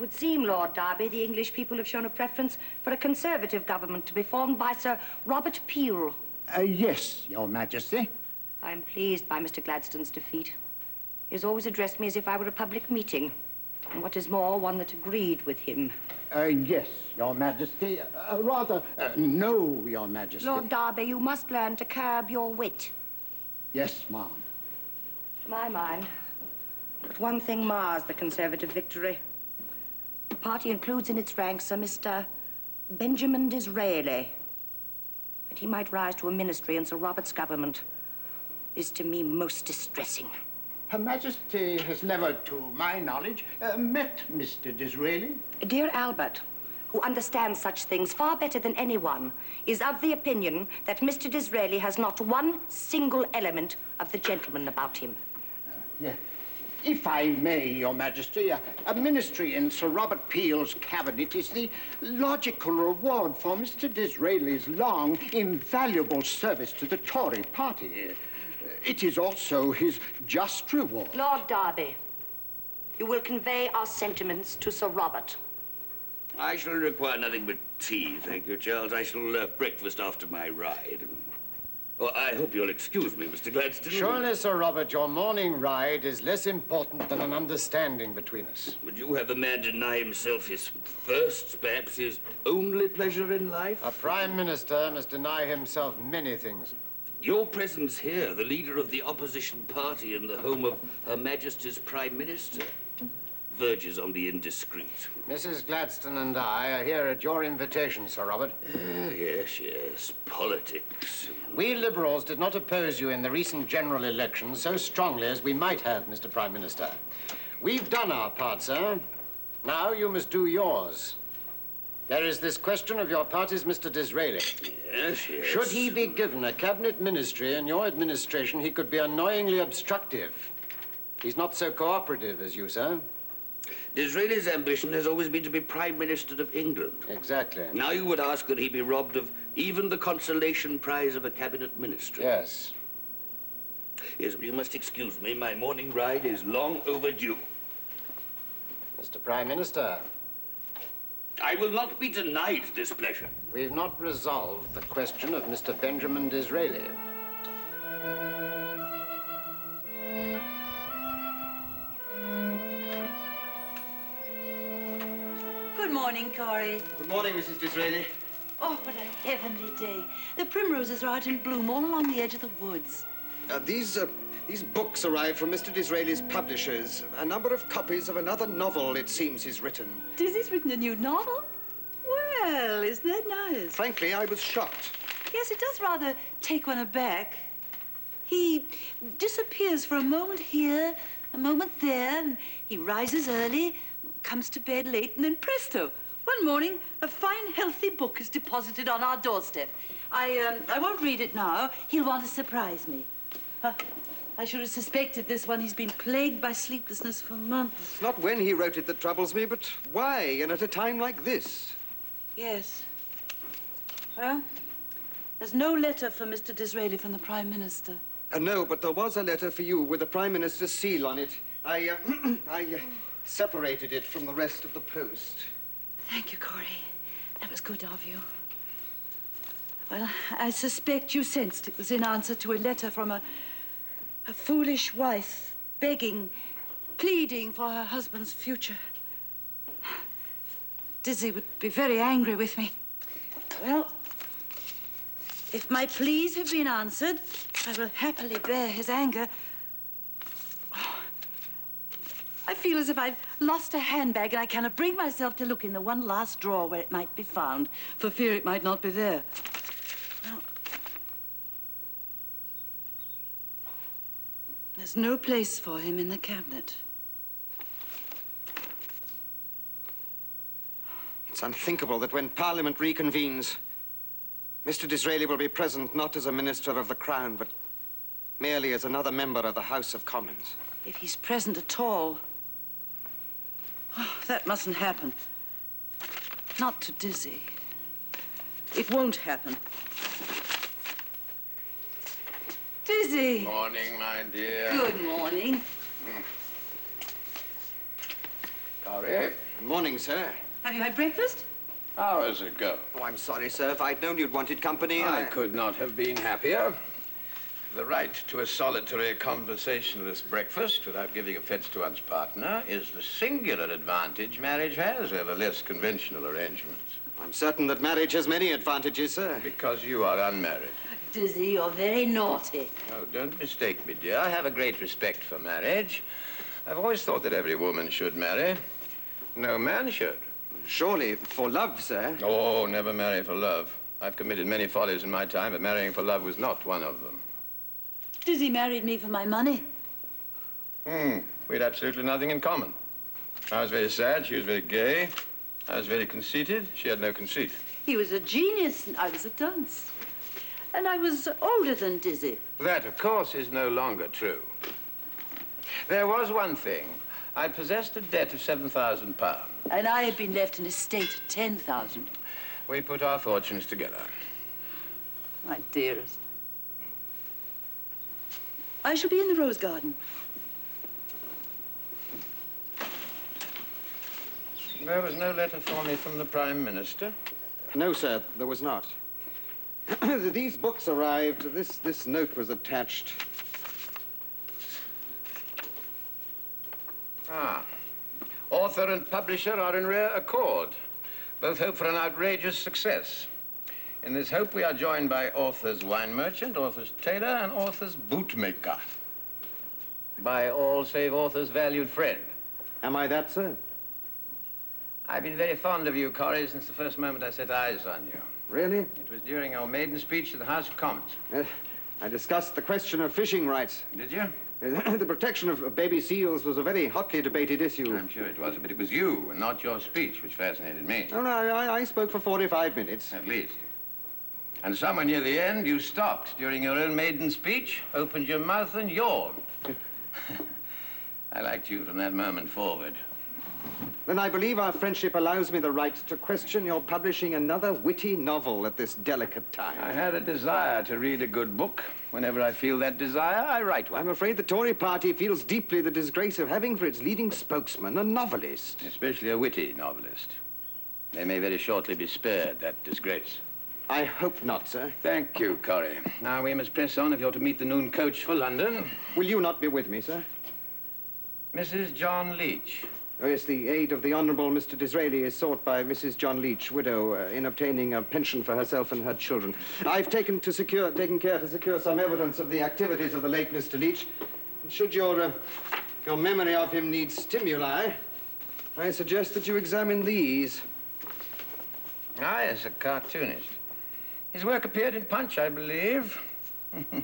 It would seem, Lord Derby, the English people have shown a preference for a Conservative government to be formed by Sir Robert Peel. Yes, Your Majesty. I am pleased by Mr. Gladstone's defeat. He has always addressed me as if I were a public meeting, and what is more, one that agreed with him. Yes, Your Majesty. No, Your Majesty. Lord Derby, you must learn to curb your wit. Yes, ma'am. To my mind, but one thing mars the Conservative victory. The party includes in its ranks a Mr. Benjamin Disraeli. That he might rise to a ministry in Sir Robert's government is to me most distressing. Her Majesty has never, to my knowledge, met Mr. Disraeli. Dear Albert, who understands such things far better than anyone, is of the opinion that Mr. Disraeli has not one single element of the gentleman about him. Yeah. If I may, Your Majesty, a ministry in Sir Robert Peel's cabinet is the logical reward for Mr. Disraeli's long, invaluable service to the Tory party. It is also his just reward. Lord Derby, you will convey our sentiments to Sir Robert. I shall require nothing but tea, thank you, Charles. I shall breakfast after my ride. Oh, I hope you'll excuse me, Mr. Gladstone. Surely, Sir Robert, your morning ride is less important than an understanding between us. Would you have a man deny himself his first, perhaps his only pleasure in life? A Prime Minister must deny himself many things. Your presence here, the leader of the opposition party in the home of Her Majesty's Prime Minister, verges on the indiscreet. Mrs. Gladstone and I are here at your invitation, Sir Robert. Yes, politics. We Liberals did not oppose you in the recent general election so strongly as we might have, Mr. Prime Minister. We've done our part, sir. Now you must do yours. There is this question of your party's Mr. Disraeli. Yes. Should he be given a cabinet ministry in your administration, he could be annoyingly obstructive. He's not so cooperative as you, sir. Disraeli's ambition has always been to be Prime Minister of England. Exactly. Now you would ask that he be robbed of even the consolation prize of a cabinet ministry. Yes. Yes, but you must excuse me. My morning ride is long overdue. Mr. Prime Minister. I will not be denied this pleasure. We've not resolved the question of Mr. Benjamin Disraeli. Good morning, Corrie. Good morning, Mrs. Disraeli. Oh, what a heavenly day. The primroses are out in bloom all along the edge of the woods. These books arrived from Mr. Disraeli's publishers. A number of copies of another novel, it seems, he's written. Dizzy's written a new novel? Well, isn't that nice? Frankly, I was shocked. Yes, it does rather take one aback. He disappears for a moment here, a moment there, and he rises early, comes to bed late, and then presto, one morning, a fine, healthy book is deposited on our doorstep. I won't read it now. He'll want to surprise me. I should have suspected this one. He's been plagued by sleeplessness for months. It's not when he wrote it that troubles me, but why, and at a time like this? Yes. Well, there's no letter for Mr. Disraeli from the Prime Minister. No, but there was a letter for you with the Prime Minister's seal on it. I separated it from the rest of the post. Thank you, Corrie. That was good of you. Well, I suspect you sensed it was in answer to a letter from a foolish wife begging, pleading for her husband's future. Dizzy would be very angry with me. Well, if my pleas have been answered, I will happily bear his anger. Oh, I feel as if I've lost a handbag and I cannot bring myself to look in the one last drawer where it might be found, for fear it might not be there. Well, there's no place for him in the cabinet. It's unthinkable that when Parliament reconvenes, Mr. Disraeli will be present not as a Minister of the Crown, but merely as another member of the House of Commons. If he's present at all. Oh, that mustn't happen. Not to Dizzy. It won't happen. Dizzy! Morning, my dear. Good morning. Corrie, Morning, sir. Have you had breakfast? How does it go? Oh, I'm sorry, sir. If I'd known you'd wanted company, I could not have been happier. The right to a solitary conversationalist breakfast without giving offense to one's partner is the singular advantage marriage has over less conventional arrangements. I'm certain that marriage has many advantages, sir. Because you are unmarried. Dizzy, you're very naughty. Oh, don't mistake me, dear. I have a great respect for marriage. I've always thought that every woman should marry. No man should. Surely for love, sir. Oh, never marry for love. I've committed many follies in my time, but marrying for love was not one of them. Dizzy married me for my money. We had absolutely nothing in common. I was very sad, she was very gay. I was very conceited, she had no conceit. He was a genius and I was a dunce. And I was older than Dizzy. That, of course, is no longer true. There was one thing. I possessed a debt of £7,000. And I had been left an estate of 10,000. We put our fortunes together. My dearest. I shall be in the rose garden. There was no letter for me from the Prime Minister. No, sir, there was not. These books arrived. This note was attached. Author and publisher are in rare accord. Both hope for an outrageous success. In this hope, we are joined by author's wine merchant, author's tailor, and author's bootmaker. By all save author's valued friend. Am I that, sir? I've been very fond of you, Corrie, since the first moment I set eyes on you. Really? It was during your maiden speech to the House of Commons. I discussed the question of fishing rights. Did you? The protection of baby seals was a very hotly debated issue. I'm sure it was, but it was you and not your speech which fascinated me. Oh, no, I spoke for 45 minutes. At least. And somewhere near the end, you stopped during your own maiden speech, opened your mouth and yawned. I liked you from that moment forward. Then I believe our friendship allows me the right to question your publishing another witty novel at this delicate time. I had a desire to read a good book. Whenever I feel that desire, I write one. I'm afraid the Tory party feels deeply the disgrace of having for its leading spokesman a novelist. Especially a witty novelist. They may very shortly be spared that disgrace. I hope not, sir. Thank you, Corrie. Now we must press on if you're to meet the noon coach for London. Will you not be with me, sir? Mrs. John Leach. Oh, yes, the aid of the Honourable Mr. Disraeli is sought by Mrs. John Leach, widow, in obtaining a pension for herself and her children. I've taken care to secure some evidence of the activities of the late Mr. Leach. And should your memory of him need stimuli, I suggest that you examine these. Ah, yes, a cartoonist. His work appeared in Punch, I believe.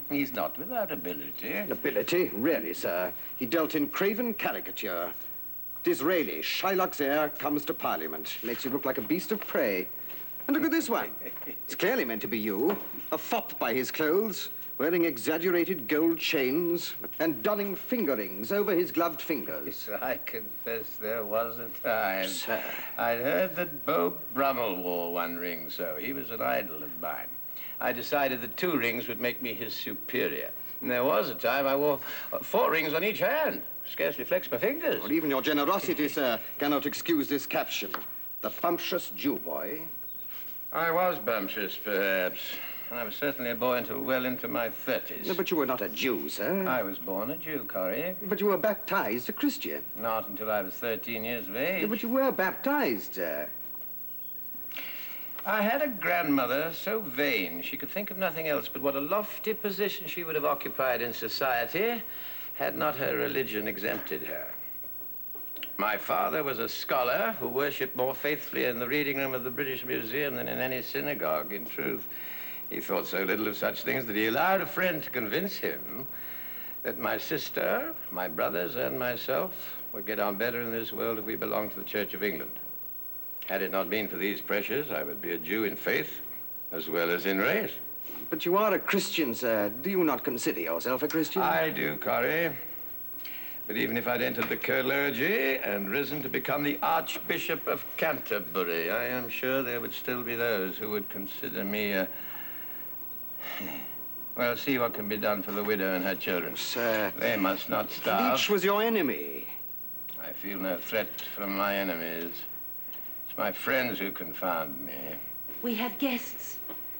He's not without ability. Ability? Really, sir. He dealt in craven caricature. Disraeli, Shylock's heir, comes to Parliament. Makes you look like a beast of prey. And look at this one. It's clearly meant to be you. A fop by his clothes, wearing exaggerated gold chains and donning finger rings over his gloved fingers. I confess there was a time. Sir. I'd heard that Beau Brummel wore one ring, so he was an idol of mine. I decided that 2 rings would make me his superior. And there was a time I wore 4 rings on each hand. Scarcely flexed my fingers. Well, even your generosity, sir, cannot excuse this caption. The bumptious Jew boy. I was bumptious, perhaps. And I was certainly a boy until well into my 30s. No, but you were not a Jew, sir. I was born a Jew, Corrie. But you were baptized a Christian. Not until I was 13 years of age. No, but you were baptized, sir. I had a grandmother so vain she could think of nothing else but what a lofty position she would have occupied in society had not her religion exempted her. My father was a scholar who worshipped more faithfully in the reading room of the British Museum than in any synagogue. In truth, he thought so little of such things that he allowed a friend to convince him that my sister, my brothers, and myself would get on better in this world if we belonged to the Church of England. Had it not been for these pressures, I would be a Jew in faith as well as in race. But you are a Christian, sir. Do you not consider yourself a Christian? I do, Corrie. But even if I'd entered the clergy and risen to become the Archbishop of Canterbury, I am sure there would still be those who would consider me a... Well, see what can be done for the widow and her children. Sir... They must not starve. Leach was your enemy. I feel no threat from my enemies. It's my friends who confound me. We have guests.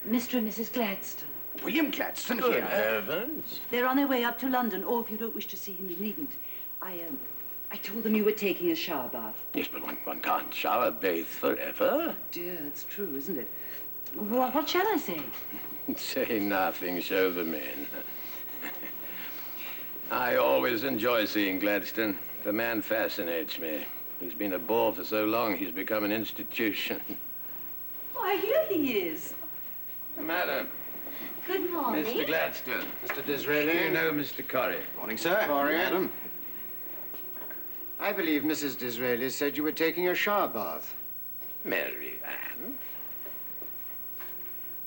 Mr. and Mrs. Gladstone. William Gladstone Good here. heavens. They're on their way up to London. Or if you don't wish to see him, you needn't. I told them you were taking a shower bath. Yes, but one can't shower bathe forever. Dear, it's true, isn't it? What shall I say? Say nothing, show the men. I always enjoy seeing Gladstone. The man fascinates me. He's been a bore for so long, he's become an institution. Why, here he is. Madam, Good morning. Mr. Gladstone. Mr. Do Disraeli. you know Mr. Corrie? Morning, sir. Morning. Madam. I believe Mrs. Disraeli said you were taking a shower bath. Mary Ann?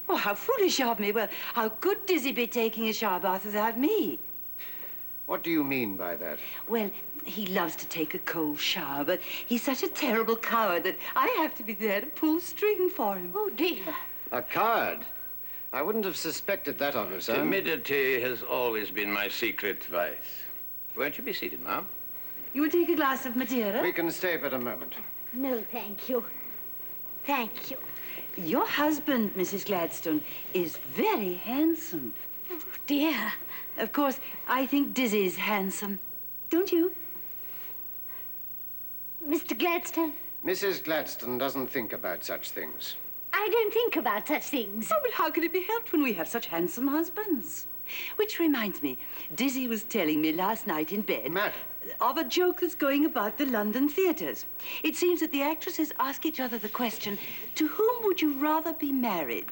Oh, how foolish of me. Well, how could Dizzy be taking a shower bath without me? What do you mean by that? Well, he loves to take a cold shower, but he's such a terrible coward that I have to be there to pull string for him. Oh, dear. A coward? I wouldn't have suspected that of you, sir. Timidity has always been my secret vice. Won't you be seated, ma'am? You will take a glass of Madeira? We can stay but a moment. No, thank you. Thank you. Your husband, Mrs. Gladstone, is very handsome. Oh, dear. Of course, I think Dizzy's handsome. Don't you? Mr. Gladstone, Mrs. Gladstone doesn't think about such things. I don't think about such things. Oh, but how can it be helped when we have such handsome husbands? Which reminds me, Dizzy was telling me last night in bed Madam. of a joke that's going about the London theatres. It seems that the actresses ask each other the question, to whom would you rather be married?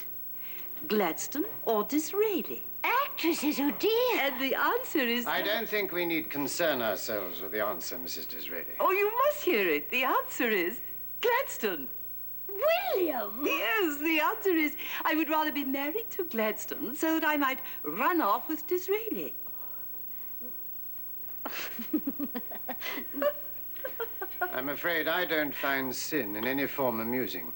Gladstone or Disraeli? Actresses, oh, dear. And the answer is... I don't think we need concern ourselves with the answer, Mrs. Disraeli. Oh, you must hear it. The answer is Gladstone. William! Yes, the answer is I would rather be married to Gladstone so that I might run off with Disraeli. I'm afraid I don't find sin in any form amusing.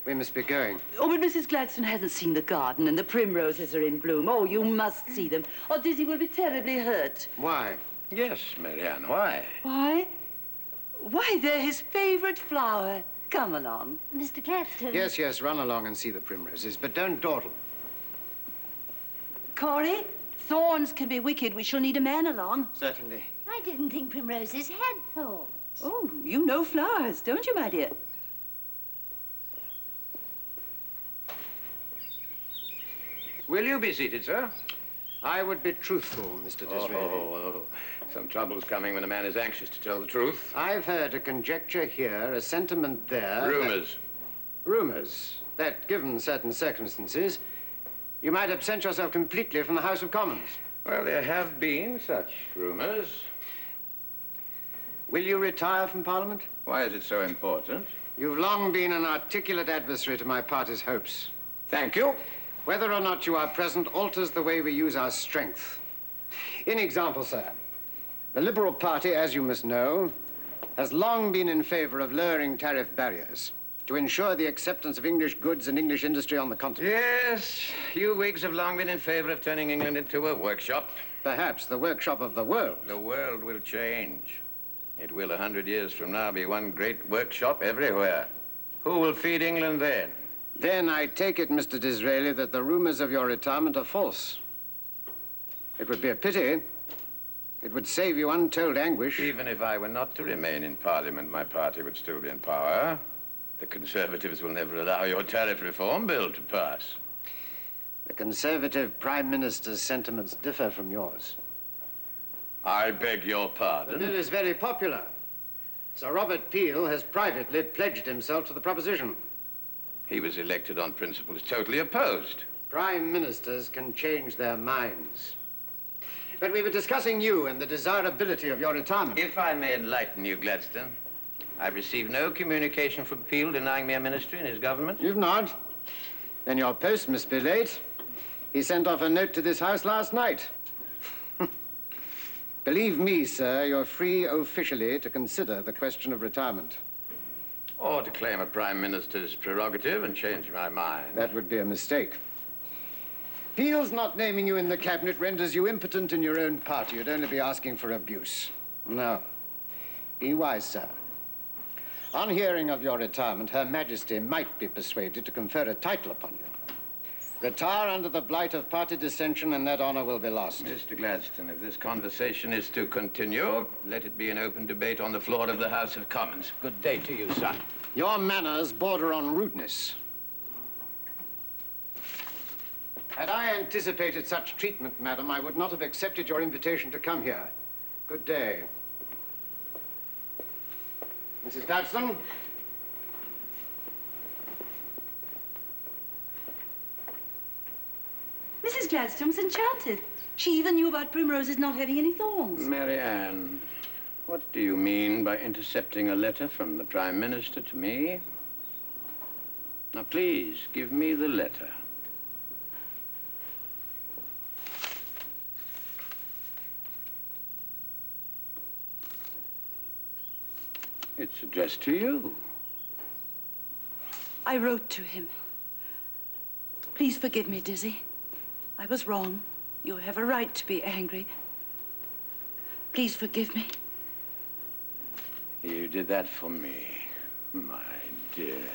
We must be going. Oh, but Mrs. Gladstone hasn't seen the garden and the primroses are in bloom. Oh, you must see them, or Dizzy will be terribly hurt. Why? Yes, Mary Ann, why? Why? Why, they're his favorite flower. Come along. Mr. Gladstone. Yes, yes, run along and see the primroses, but don't dawdle. Corrie, thorns can be wicked. We shall need a man along. Certainly. I didn't think primroses had thorns. Oh, you know flowers, don't you, my dear? Will you be seated, sir? I would be truthful, Mr. Disraeli. Oh, some trouble's coming when a man is anxious to tell the truth. I've heard a conjecture here, a sentiment there. Rumors. Rumors. That, given certain circumstances, you might absent yourself completely from the House of Commons. Well, there have been such rumors. Will you retire from Parliament? Why is it so important? You've long been an articulate adversary to my party's hopes. Thank you. Whether or not you are present alters the way we use our strength. In example, sir, the Liberal Party, as you must know, has long been in favor of lowering tariff barriers to ensure the acceptance of English goods and English industry on the continent. Yes, you Whigs have long been in favor of turning England into a workshop. Perhaps the workshop of the world. The world will change. It will 100 years from now be one great workshop everywhere. Who will feed England then? Then I take it, Mr. Disraeli, that the rumors of your retirement are false. It would be a pity. It would save you untold anguish. Even if I were not to remain in Parliament, my party would still be in power. The Conservatives will never allow your tariff reform bill to pass. The Conservative Prime Minister's sentiments differ from yours. I beg your The pardon. bill is very popular. Sir Robert Peel has privately pledged himself to the proposition. He was elected on principles totally opposed. Prime Ministers can change their minds. But we were discussing you and the desirability of your retirement. If I may enlighten you, Gladstone, I've received no communication from Peel denying me a ministry in his government. You've not? Then your post must be late. He sent off a note to this house last night. Believe me, sir, you're free officially to consider the question of retirement. Or to claim a prime minister's prerogative and change my mind. That would be a mistake. Peel's not naming you in the cabinet renders you impotent in your own party. You'd only be asking for abuse. No. Be wise, sir. On hearing of your retirement, Her Majesty might be persuaded to confer a title upon you. Retire under the blight of party dissension, and that honor will be lost. Mr. Gladstone, if this conversation is to continue, let it be an open debate on the floor of the House of Commons. Good day to you, son. Your manners border on rudeness. Had I anticipated such treatment, madam, I would not have accepted your invitation to come here. Good day. Mrs. Gladstone? Mrs. Gladstone was enchanted. She even knew about primroses not having any thorns. Mary Ann, what do you mean by intercepting a letter from the Prime Minister to me? Now, please, give me the letter. It's addressed to you. I wrote to him. Please forgive me, Dizzy. I was wrong. You have a right to be angry. Please forgive me. You did that for me, my dearest.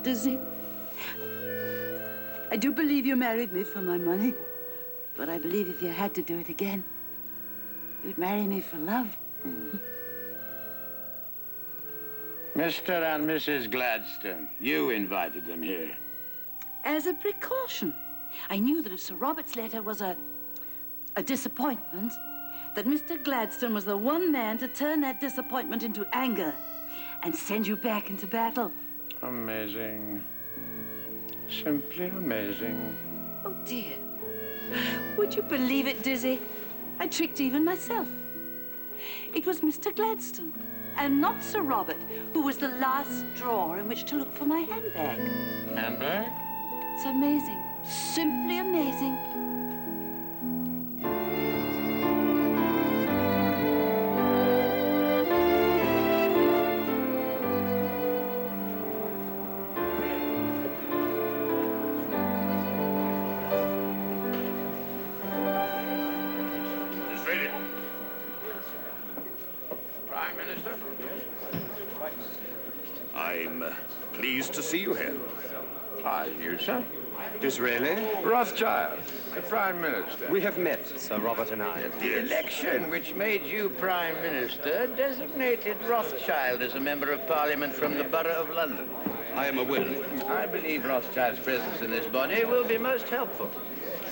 Dizzy, I do believe you married me for my money, but I believe if you had to do it again, you'd marry me for love. Mr. and Mrs. Gladstone, you invited them here. As a precaution. I knew that if Sir Robert's letter was a disappointment, that Mr. Gladstone was the one man to turn that disappointment into anger and send you back into battle. Amazing. Simply amazing. Oh, dear. Would you believe it, Dizzy? I tricked even myself. It was Mr. Gladstone, and not Sir Robert, who was the last drawer in which to look for my handbag. Handbag? It's amazing. Simply amazing. Disraeli. Prime Minister? I'm pleased to see you here. Are you, sir? Disraeli? Rothschild, the Prime Minister. We have met, Sir Robert and I. The election which made you Prime Minister designated Rothschild as a Member of Parliament from the Borough of London. I am aware of it. I believe Rothschild's presence in this body will be most helpful.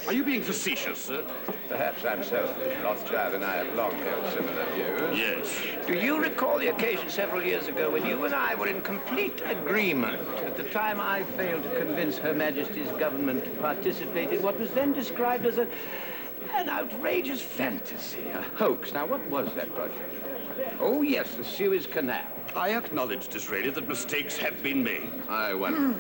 Are you being facetious, sir? Perhaps I'm selfish. Rothschild and I have long held similar views. Yes. Do you recall the occasion several years ago when you and I were in complete agreement? At the time, I failed to convince Her Majesty's government to participate in what was then described as an outrageous fantasy, a hoax. Now, what was that project? Oh, yes, the Suez Canal. I acknowledge, Disraeli, that mistakes have been made. I wonder.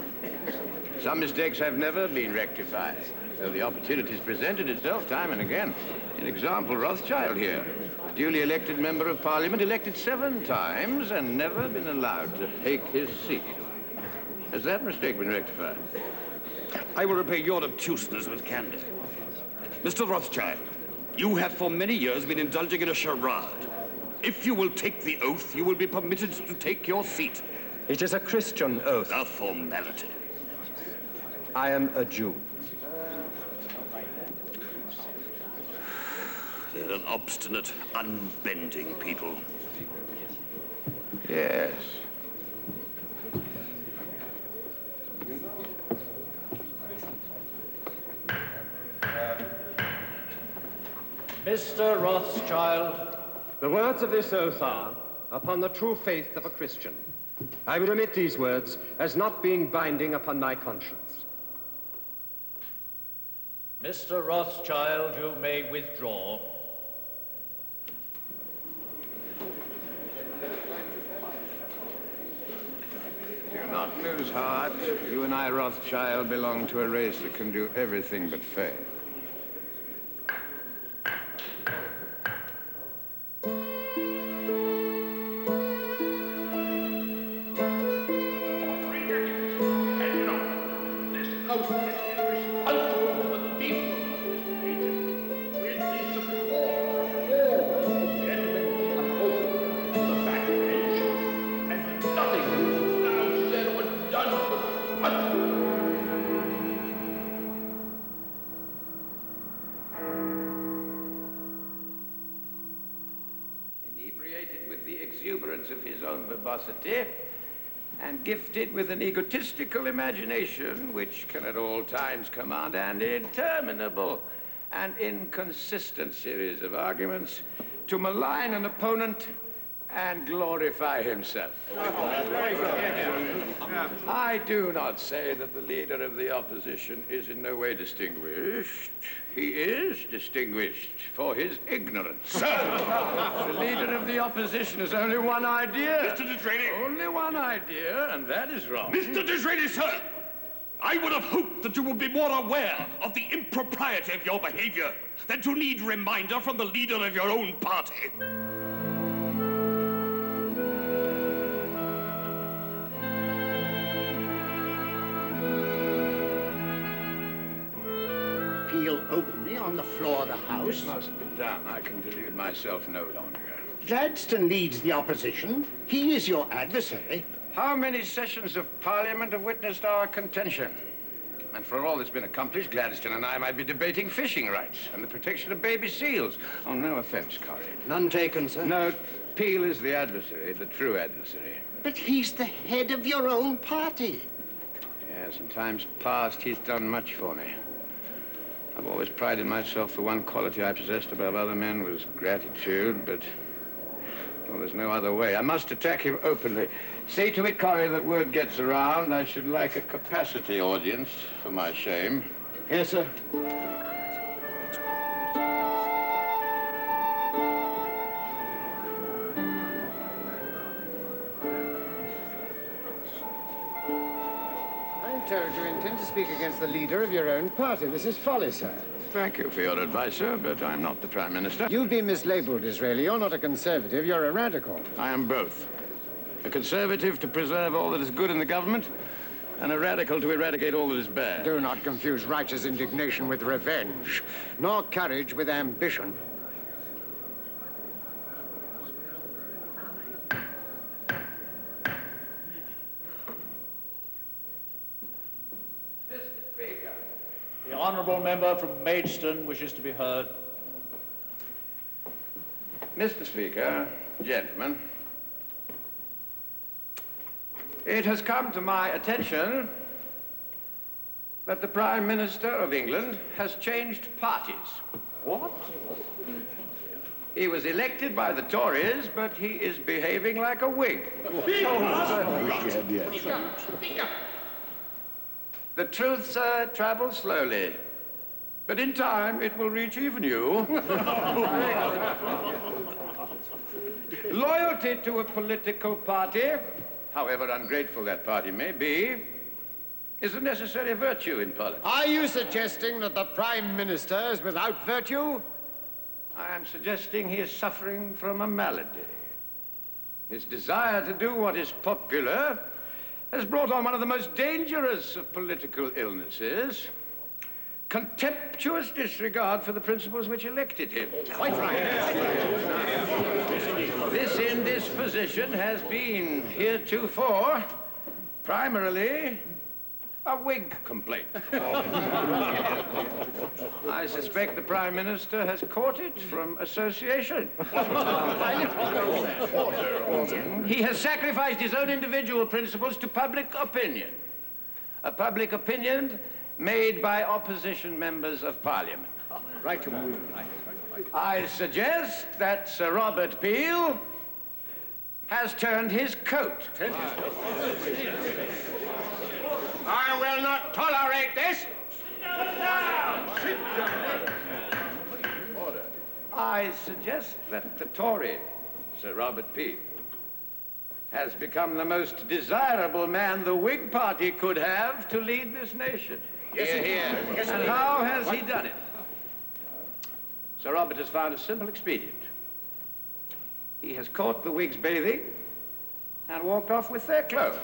Some mistakes have never been rectified, though the opportunity's presented itself time and again. An example, Rothschild here. Duly elected Member of Parliament, elected 7 times and never been allowed to take his seat. Has that mistake been rectified? I will repay your obtuseness with candor. Mr. Rothschild, you have for many years been indulging in a charade. If you will take the oath, you will be permitted to take your seat. It is a Christian oath. A formality. I am a Jew. They're an obstinate, unbending people. Yes. Mr. Rothschild, the words of this oath are, upon the true faith of a Christian. I will omit these words as not being binding upon my conscience. Mr. Rothschild, you may withdraw. Do not lose heart. You and I, Rothschild, belong to a race that can do everything but fail. springs of his own verbosity, and gifted with an egotistical imagination which can at all times command an interminable and inconsistent series of arguments to malign an opponent and glorify himself. I do not say that the leader of the opposition is in no way distinguished. He is distinguished for his ignorance. Sir! The leader of the opposition has only one idea. Mr. Disraeli! Only one idea, and that is wrong. Mr. Disraeli, sir! I would have hoped that you would be more aware of the impropriety of your behavior than to need reminder from the leader of your own party. Peel openly on the floor of the House. It must be done. I can delude myself no longer. Gladstone leads the opposition. He is your adversary. How many sessions of Parliament have witnessed our contention? And for all that's been accomplished, Gladstone and I might be debating fishing rights and the protection of baby seals. Oh, no offense, Corrie. None taken, sir. No, Peel is the adversary, the true adversary. But he's the head of your own party. Yes, in times past, he's done much for me. I've always prided myself the one quality I possessed above other men was gratitude, but well, there's no other way. I must attack him openly. See to it, Corrie, that word gets around. I should like a capacity audience for my shame. Yes, sir. I'm told you intend to speak against the leader of your own party. This is folly, sir. Thank you for your advice, sir, but I'm not the Prime Minister. You've been mislabeled, Disraeli. You're not a conservative, you're a radical. I am both. A conservative to preserve all that is good in the government, and a radical to eradicate all that is bad. Do not confuse righteous indignation with revenge, nor courage with ambition. Mr. Speaker. The honourable member from Maidstone wishes to be heard. Mr. Speaker, gentlemen, it has come to my attention that the Prime Minister of England has changed parties. What? He was elected by the Tories, but he is behaving like a Whig. The truth, sir, travels slowly, but in time it will reach even you. Loyalty to a political party, however ungrateful that party may be, is a necessary virtue in politics. Are you suggesting that the Prime Minister is without virtue? I am suggesting he is suffering from a malady. His desire to do what is popular has brought on one of the most dangerous of political illnesses, contemptuous disregard for the principles which elected him. Quite right. This indisposition has been heretofore primarily a Whig complaint. I suspect the Prime Minister has caught it from association. He has sacrificed his own individual principles to public opinion. A public opinion made by opposition members of Parliament. Right, you I suggest that Sir Robert Peel has turned his coat. I will not tolerate this. I suggest that the Tory, Sir Robert Peel, has become the most desirable man the Whig party could have to lead this nation. Hear, hear. And how has he done it? Sir Robert has found a simple expedient. He has caught the Whigs bathing and walked off with their clothes.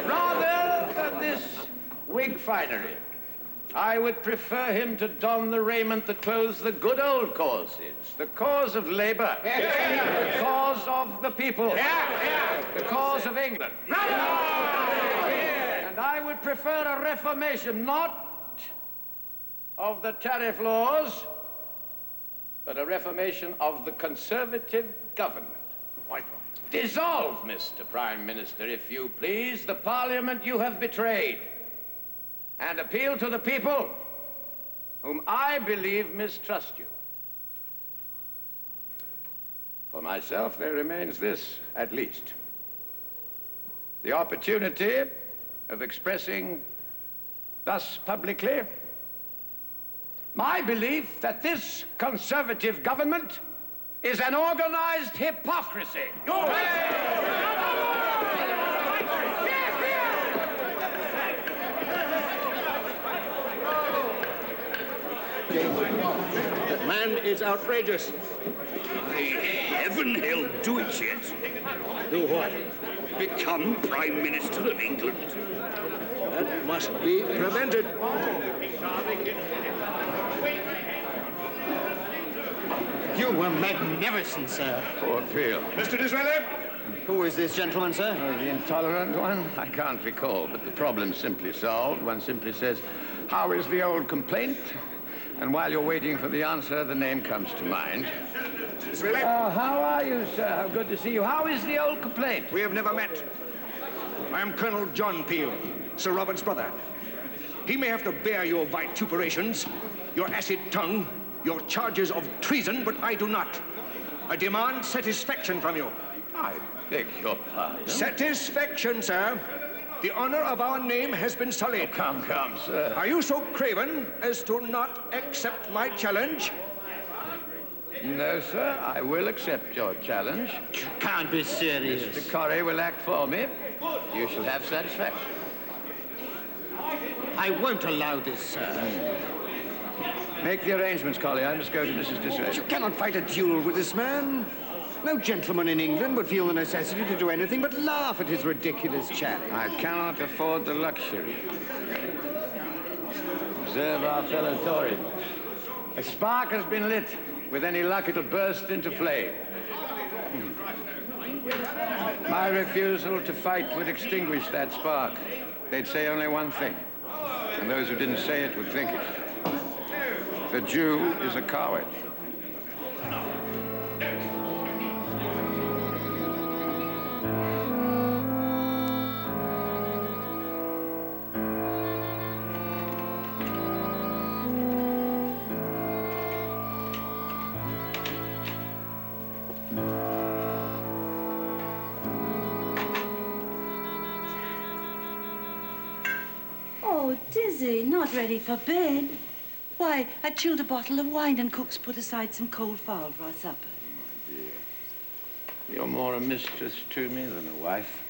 Rather than this Whig finery, I would prefer him to don the raiment that clothes the good old causes, the cause of labor, the cause of the people, the cause of England. And I would prefer a reformation, not of the tariff laws, but a reformation of the Conservative government. Dissolve, Mr. Prime Minister, if you please, the Parliament you have betrayed, and appeal to the people whom I believe mistrust you. For myself, there remains this, at least: the opportunity of expressing thus publicly my belief that this Conservative government is an organized hypocrisy. That man is outrageous. By heaven, he'll do it yet. Do what? Become Prime Minister of England. That must be prevented. You were magnificent, sir. Poor Peel. Mr. Disraeli? Who is this gentleman, sir? The intolerant one? I can't recall, but the problem's simply solved. One simply says, how is the old complaint? And while you're waiting for the answer, the name comes to mind. Disraeli? Oh, how are you, sir? Good to see you. How is the old complaint? We have never met. I am Colonel John Peel, Sir Robert's brother. He may have to bear your vituperations, your acid tongue, your charges of treason, but I do not. I demand satisfaction from you. I beg your pardon. Satisfaction, sir. The honor of our name has been sullied. Oh, come, sir. Are you so craven as to not accept my challenge? No, sir. I will accept your challenge. You can't be serious. Mr. Corrie will act for me. You shall have satisfaction. I won't allow this, sir. Make the arrangements, Collie. I must go to Mrs. Disraeli. You cannot fight a duel with this man. No gentleman in England would feel the necessity to do anything but laugh at his ridiculous challenge. I cannot afford the luxury. Observe our fellow Tories. A spark has been lit. With any luck, it'll burst into flame. My refusal to fight would extinguish that spark. They'd say only one thing, and those who didn't say it would think it. The Jew is a coward. Oh, Dizzy, not ready for bed. Why, I chilled a bottle of wine and cook's put aside some cold fowl for our supper. Oh, dear. You're more a mistress to me than a wife.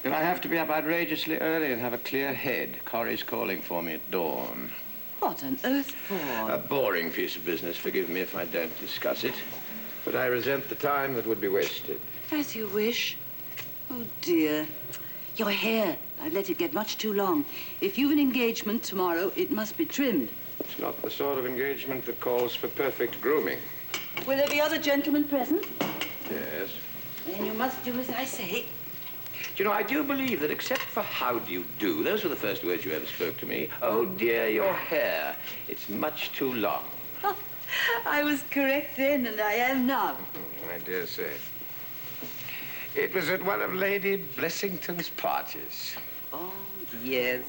But I have to be up outrageously early and have a clear head. Corrie's calling for me at dawn. What on earth for? A boring piece of business. Forgive me if I don't discuss it. But I resent the time that would be wasted. As you wish. Oh, dear. Your hair. I've let it get much too long. If you've an engagement tomorrow, it must be trimmed. It's not the sort of engagement that calls for perfect grooming. Will there be other gentlemen present? Yes. Then you must do as I say. Do you know, I do believe that except for how do you do, those were the first words you ever spoke to me. Oh, dear, your hair. It's much too long. Oh, I was correct then, and I am now. I dare say. It was at one of Lady Blessington's parties. Oh, yes.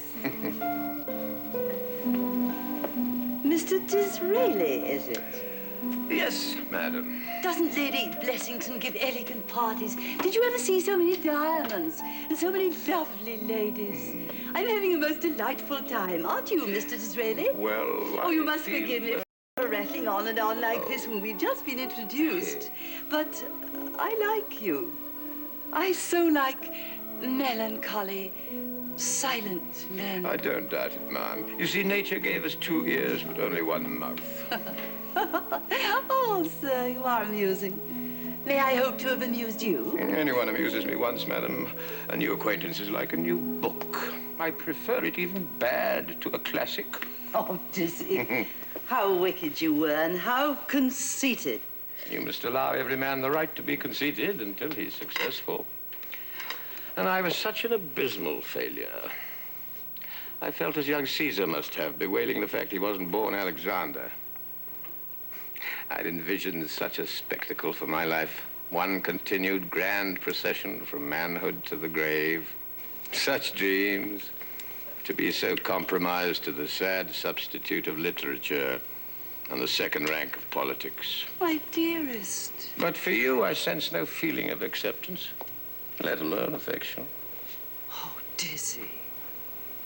Mr. Disraeli, is it? Yes, madam. Doesn't Lady Blessington give elegant parties? Did you ever see so many diamonds and so many lovely ladies? I'm having a most delightful time, aren't you, Mr. Disraeli? Well, Oh, you must forgive me for rattling on and on like this when we've just been introduced. But I like you. I so like melancholy, silent men. I don't doubt it, ma'am. You see, nature gave us 2 ears, but only 1 mouth. Oh, sir, you are amusing. May I hope to have amused you? Anyone amuses me once, madam. A new acquaintance is like a new book. I prefer it even bad to a classic. Oh, Dizzy, how wicked you were and how conceited. You must allow every man the right to be conceited until he's successful. And I was such an abysmal failure. I felt as young Caesar must have, bewailing the fact he wasn't born Alexander. I'd envisioned such a spectacle for my life. One continued grand procession from manhood to the grave. Such dreams, to be so compromised to the sad substitute of literature and the second rank of politics. My dearest. But for you, I sense no feeling of acceptance, let alone affection. Oh, Dizzy.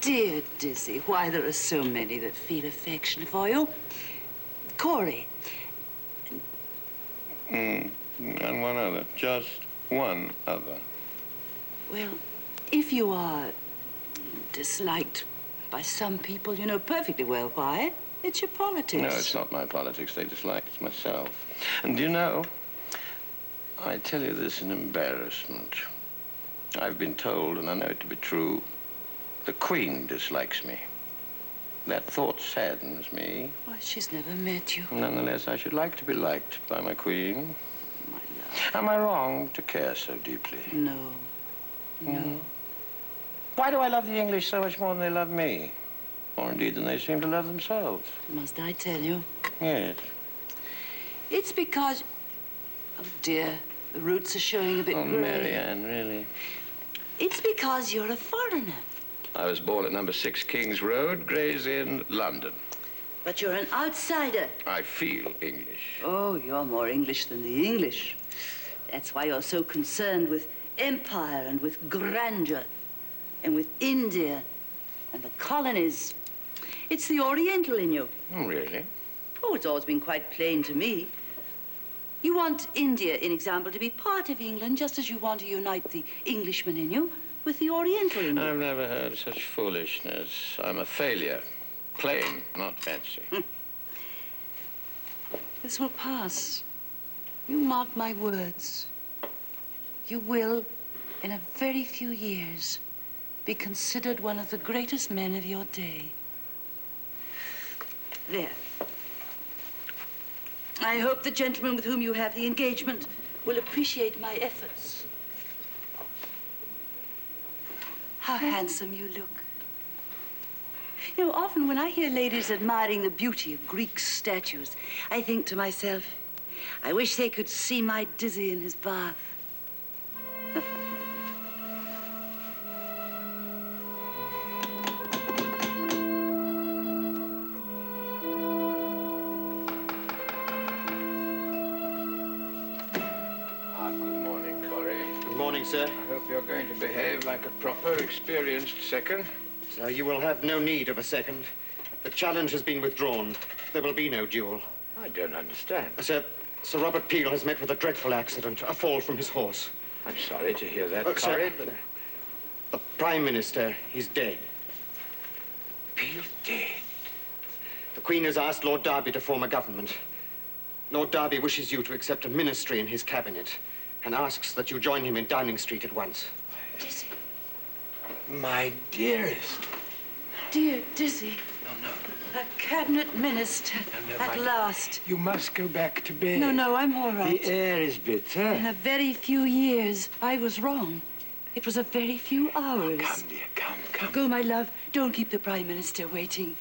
Dear Dizzy, why there are so many that feel affection for you. Corey. And one other, just one other. Well, if you are disliked by some people, you know perfectly well why. It's your politics. No, it's not my politics they dislike, it's myself. And do you know, I tell you this in embarrassment. I've been told, and I know it to be true, the Queen dislikes me. That thought saddens me. Why, she's never met you. Nonetheless, I should like to be liked by my Queen. My love. Am I wrong to care so deeply? No. No. Why do I love the English so much more than they love me? Or indeed than they seem to love themselves? Must I tell you? Yes. It's because... Oh, dear. The roots are showing a bit Oh, grey. Marianne, really? It's because you're a foreigner. I was born at number 6 King's Road, Gray's Inn, London. But you're an outsider. I feel English. Oh, you're more English than the English. That's why you're so concerned with empire and with grandeur and with India and the colonies. It's the Oriental in you. Oh, really? Oh, it's always been quite plain to me. You want India, in example, to be part of England, just as you want to unite the Englishman in you with the Oriental in you. I've never heard such foolishness. I'm a failure. Plain, not fancy. This will pass. You mark my words. You will, in a very few years, be considered one of the greatest men of your day. There. I hope the gentleman with whom you have the engagement will appreciate my efforts. How handsome you look. You know, often when I hear ladies admiring the beauty of Greek statues, I think to myself, I wish they could see my Dizzy in his bath. Good morning, Corey. Good morning, sir. I hope you're going to behave like a proper, experienced second. Sir, you will have no need of a second. The challenge has been withdrawn. There will be no duel. I don't understand. Sir Robert Peel has met with a dreadful accident, a fall from his horse. I'm sorry to hear that, Sir, Corey, but... the Prime Minister is dead. Peel dead? The Queen has asked Lord Derby to form a government. Lord Derby wishes you to accept a ministry in his cabinet and asks that you join him in Downing Street at once. Dizzy. My dearest. Dear Dizzy. No. A cabinet minister. No, at last. You must go back to bed. No, I'm all right. The air is bitter. In a very few years, I was wrong. It was a very few hours. Oh, come, dear, come. Go, my love. Don't keep the Prime Minister waiting.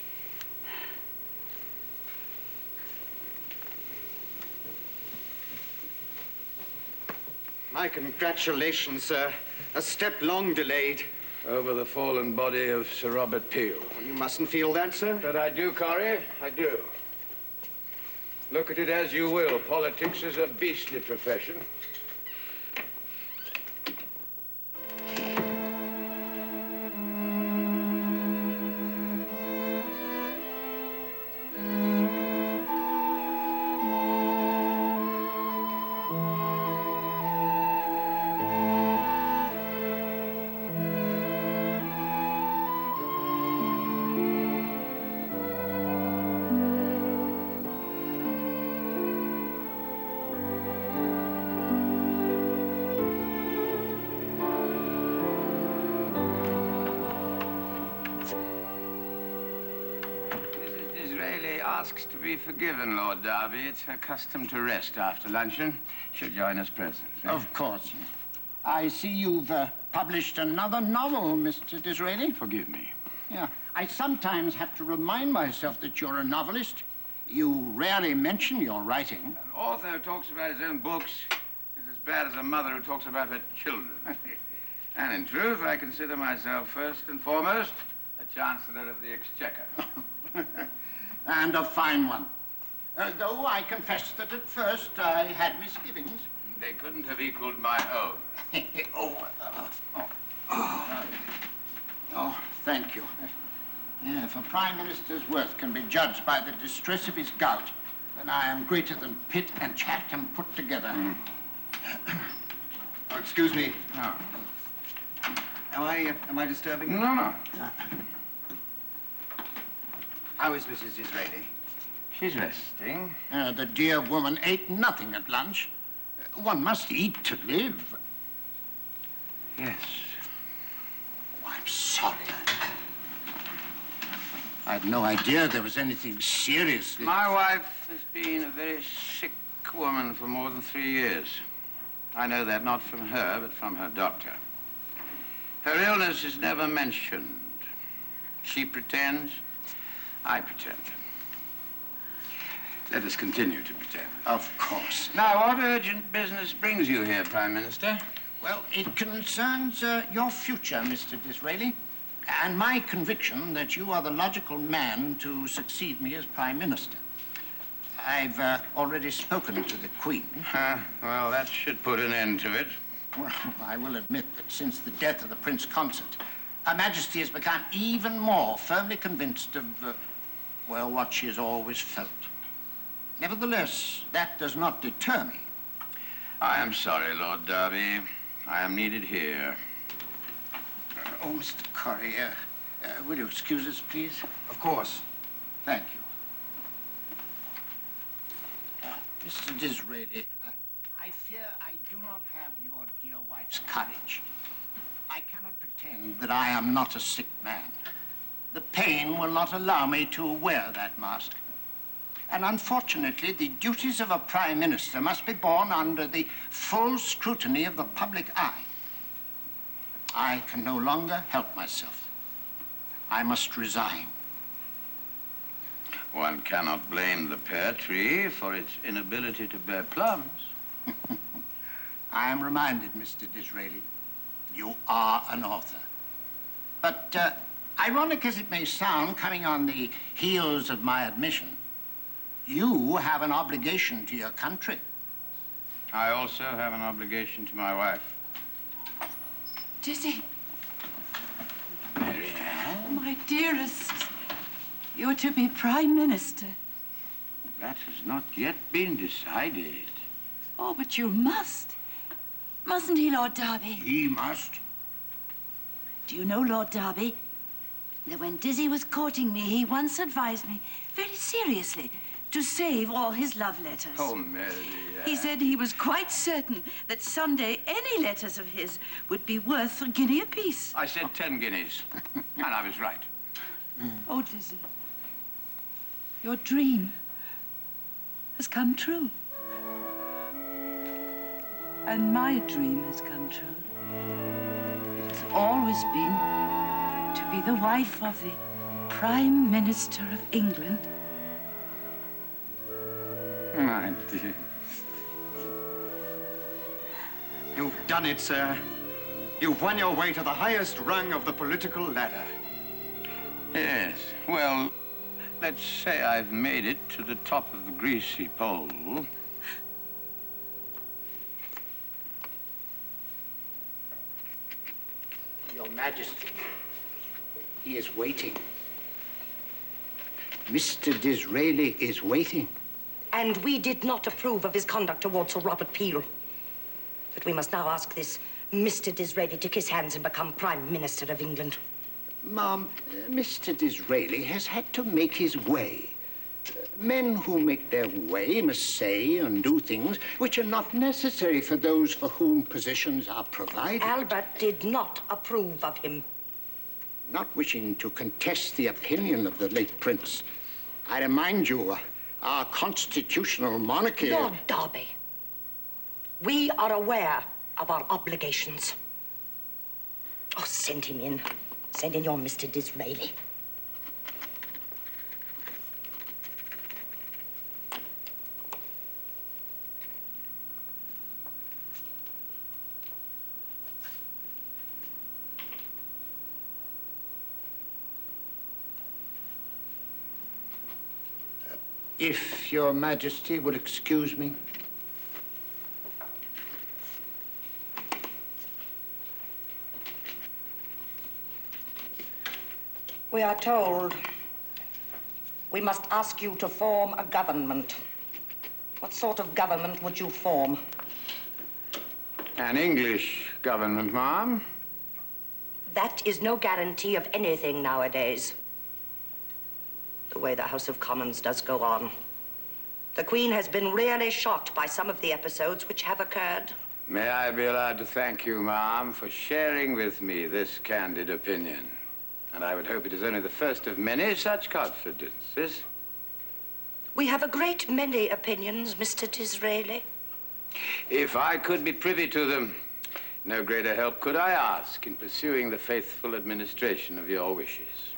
My congratulations, sir. A step long delayed. Over the fallen body of Sir Robert Peel. You mustn't feel that, sir. But I do, Corrie, I do. Look at it as you will. Politics is a beastly profession. Asks to be forgiven, Lord Derby. It's her custom to rest after luncheon. She'll join us presently. Of course. I see you've published another novel, Mr. Disraeli. Forgive me. Yeah. I sometimes have to remind myself that you're a novelist. You rarely mention your writing. An author who talks about his own books is as bad as a mother who talks about her children. And in truth, I consider myself first and foremost a Chancellor of the Exchequer. And a fine one. Though I confess that at first I had misgivings. They couldn't have equaled my own. Oh, thank you. Yeah, if a Prime Minister's worth can be judged by the distress of his gout, then I am greater than Pitt and Chatham put together. Oh, excuse me. Am I disturbing you? No. How is Mrs. Disraeli? She's resting. The dear woman ate nothing at lunch. One must eat to live. Yes. Oh, I'm sorry. I had no idea there was anything serious. My wife has been a very sick woman for more than 3 years. I know that not from her, but from her doctor. Her illness is never mentioned. She pretends, I pretend. Let us continue to pretend. Of course. Now, what urgent business brings you here, Prime Minister? Well, it concerns your future, Mr. Disraeli, and my conviction that you are the logical man to succeed me as Prime Minister. I've already spoken to the Queen. Well, that should put an end to it. Well, I will admit that since the death of the Prince Consort, Her Majesty has become even more firmly convinced of, well, what she has always felt. Nevertheless, that does not deter me. I am sorry, Lord Derby. I am needed here. Oh, Mr. Corrie, will you excuse us, please? Of course. Thank you. Mr. Disraeli, I fear I do not have your dear wife's courage. I cannot pretend that I am not a sick man. The pain will not allow me to wear that mask. And unfortunately, the duties of a Prime Minister must be borne under the full scrutiny of the public eye. I can no longer help myself. I must resign. One cannot blame the pear tree for its inability to bear plums. I am reminded, Mr. Disraeli, you are an author. But ironic as it may sound, coming on the heels of my admission, you have an obligation to your country. I also have an obligation to my wife. Dizzy, Marianne? my dearest, you're to be Prime Minister. That has not yet been decided. Oh, but you must. Mustn't he, Lord Derby? He must. Do you know, Lord Derby, that when Dizzy was courting me, he once advised me, very seriously, to save all his love letters. Oh, Marianne. He said he was quite certain that someday any letters of his would be worth a guinea apiece. I said 10 guineas, and I was right. Oh, Dizzy, your dream has come true. And my dream has come true. It has always been to be the wife of the Prime Minister of England. My dear. You've done it, sir. You've won your way to the highest rung of the political ladder. Yes, well, let's say I've made it to the top of the greasy pole. Your Majesty, he is waiting. Mr. Disraeli is waiting. And we did not approve of his conduct towards Sir Robert Peel. But we must now ask this Mr. Disraeli to kiss hands and become Prime Minister of England. Ma'am, Mr. Disraeli has had to make his way. Men who make their way must say and do things which are not necessary for those for whom positions are provided. Albert did not approve of him. Not wishing to contest the opinion of the late Prince, I remind you, our constitutional monarchy... Lord Derby, we are aware of our obligations. Oh, send him in. Send in your Mr. Disraeli. If Your Majesty will excuse me. We are told we must ask you to form a government. What sort of government would you form? An English government, ma'am. That is no guarantee of anything nowadays. The way the House of Commons does go on. The Queen has been really shocked by some of the episodes which have occurred. May I be allowed to thank you, ma'am, for sharing with me this candid opinion. And I would hope it is only the first of many such confidences. We have a great many opinions, Mr. Disraeli. If I could be privy to them, no greater help could I ask in pursuing the faithful administration of your wishes.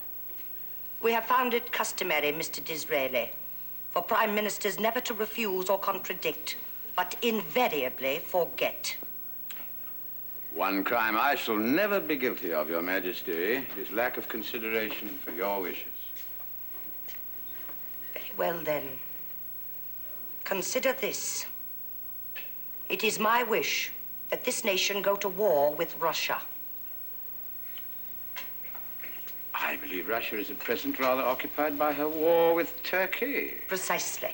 We have found it customary, Mr. Disraeli, for prime ministers never to refuse or contradict, but invariably forget. One crime I shall never be guilty of, Your Majesty, is lack of consideration for your wishes. Very well, then. Consider this. It is my wish that this nation go to war with Russia. I believe Russia is at present rather occupied by her war with Turkey. Precisely.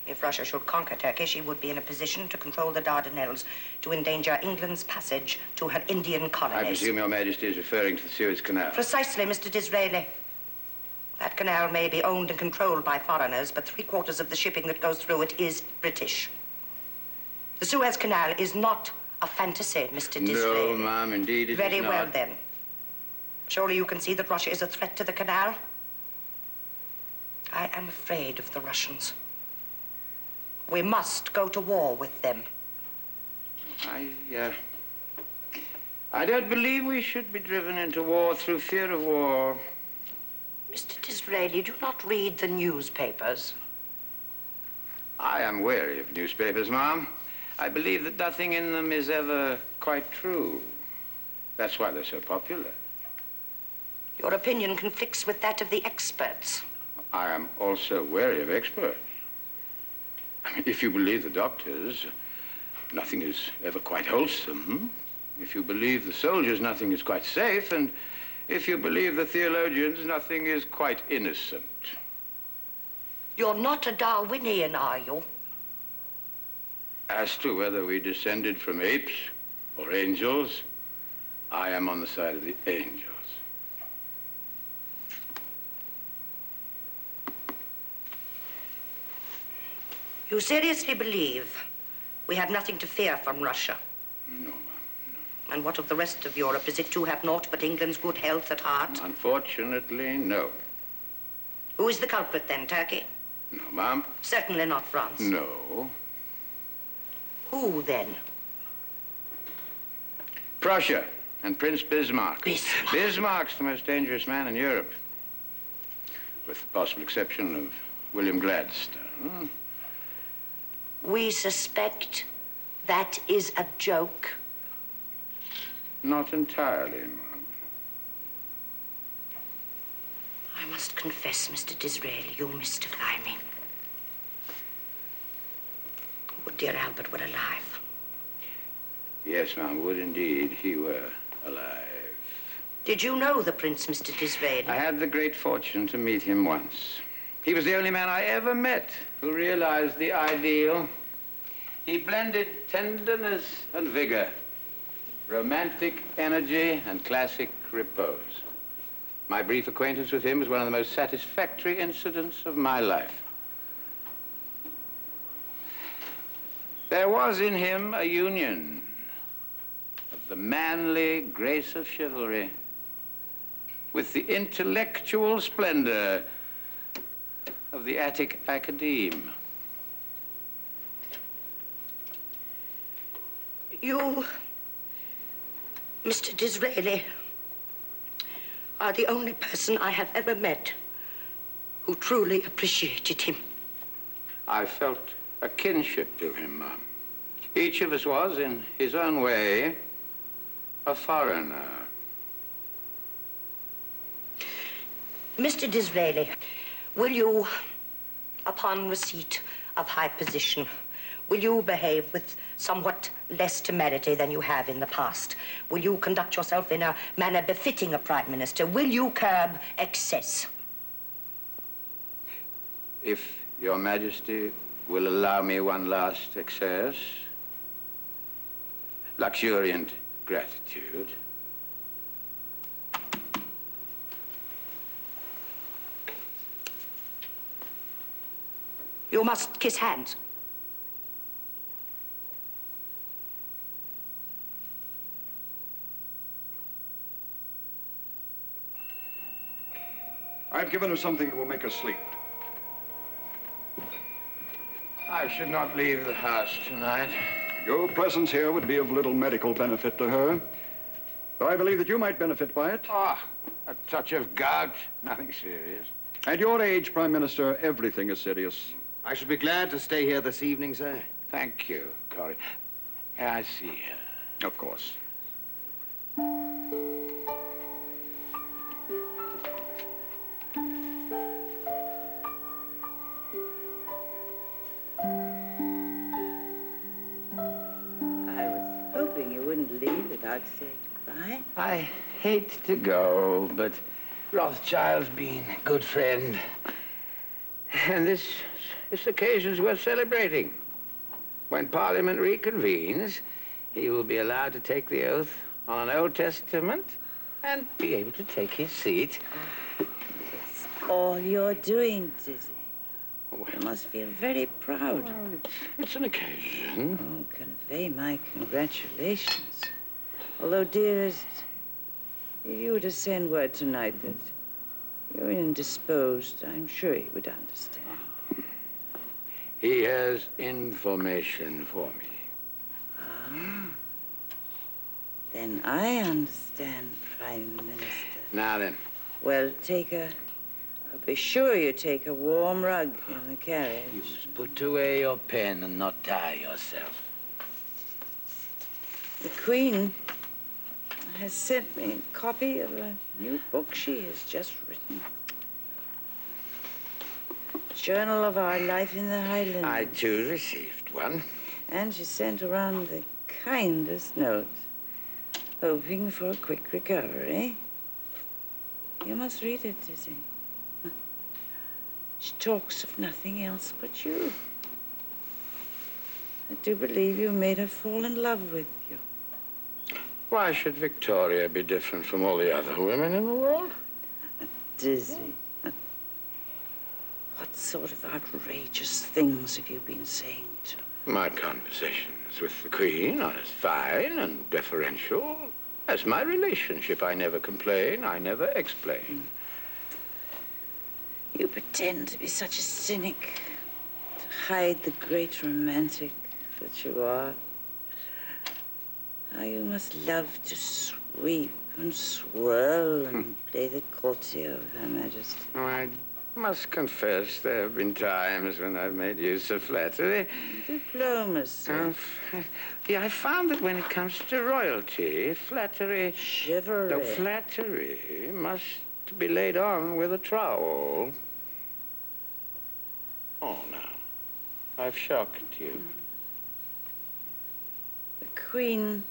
If Russia should conquer Turkey, she would be in a position to control the Dardanelles, to endanger England's passage to her Indian colonies. I presume Your Majesty is referring to the Suez Canal. Precisely, Mr. Disraeli. That canal may be owned and controlled by foreigners, but 3/4 of the shipping that goes through it is British. The Suez Canal is not a fantasy, Mr. Disraeli. No, ma'am, indeed it is not. Very well, then. Surely you can see that Russia is a threat to the canal? I am afraid of the Russians. We must go to war with them. I don't believe we should be driven into war through fear of war. Mr. Disraeli, do not read the newspapers. I am wary of newspapers, ma'am. I believe that nothing in them is ever quite true. That's why they're so popular. Your opinion conflicts with that of the experts. I am also wary of experts. If you believe the doctors, nothing is ever quite wholesome. If you believe the soldiers, nothing is quite safe. And if you believe the theologians, nothing is quite innocent. You're not a Darwinian, are you? As to whether we descended from apes or angels, I am on the side of the angels. You seriously believe we have nothing to fear from Russia? No, ma'am, no. And what of the rest of Europe? Is it to have naught but England's good health at heart? Unfortunately, no. Who is the culprit then, Turkey? No, ma'am. Certainly not France. No. Who then? Prussia and Prince Bismarck. Bismarck. Bismarck's the most dangerous man in Europe, with the possible exception of William Gladstone. We suspect that is a joke. Not entirely, ma'am. I must confess, Mr. Disraeli, you mystify me. Would dear Albert were alive. Yes, ma'am, would indeed he were alive. Did you know the Prince, Mr. Disraeli? I had the great fortune to meet him once. He was the only man I ever met who realized the ideal. He blended tenderness and vigor, romantic energy and classic repose. My brief acquaintance with him was one of the most satisfactory incidents of my life. There was in him a union of the manly grace of chivalry with the intellectual splendor of the Attic Academe. You, Mr. Disraeli, are the only person I have ever met who truly appreciated him. I felt a kinship to him, ma'am. Each of us was, in his own way, a foreigner. Mr. Disraeli, will you upon receipt of high position, will you behave with somewhat less temerity than you have in the past? Will you conduct yourself in a manner befitting a Prime Minister? Will you curb excess? If Your Majesty will allow me one last excess, luxuriant gratitude. You must kiss hands. I've given her something that will make her sleep. I should not leave the house tonight. Your presence here would be of little medical benefit to her. Though I believe that you might benefit by it. Ah, a touch of gout, nothing serious. At your age, Prime Minister, everything is serious. I should be glad to stay here this evening, sir. Thank you, Corrie. May I see her? Of course. Without saying goodbye. I hate to go, but Rothschild's been a good friend. And this occasion's worth celebrating. When Parliament reconvenes, he will be allowed to take the oath on an Old Testament and be able to take his seat. It's all you're doing, Dizzy. You must feel very proud. Well, it's an occasion. Oh, convey my congratulations. Although, dearest, if you were to send word tonight that you're indisposed, I'm sure he would understand. He has information for me. Ah. Then I understand, Prime Minister. Now then. Well, be sure you take a warm rug in the carriage. You must put away your pen and not tire yourself. The Queen has sent me a copy of a new book she has just written. Journal of Our Life in the Highlands. I, too, received one. And she sent around the kindest note, hoping for a quick recovery. You must read it, Dizzy. She talks of nothing else but you. I do believe you made her fall in love with you. Why should Victoria be different from all the other women in the world? Dizzy. What sort of outrageous things have you been saying to her? My conversations with the Queen are as fine and deferential as my relationship. I never complain, I never explain. You pretend to be such a cynic, to hide the great romantic that you are. How you must love to sweep and swirl and play the courtier of Her Majesty. Oh, I must confess there have been times when I've made use of flattery. Diplomacy. Yeah, I found that when it comes to royalty, flattery... Chivalry. No, flattery must be laid on with a trowel. Oh, now, I've shocked you. The Queen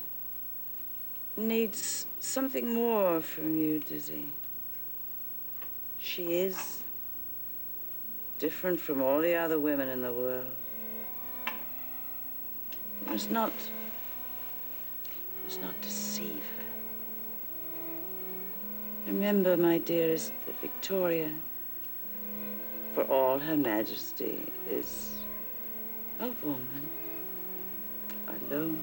needs something more from you, Dizzy. She is different from all the other women in the world. You must not deceive her. Remember, my dearest, that Victoria, for all Her Majesty, is a woman alone.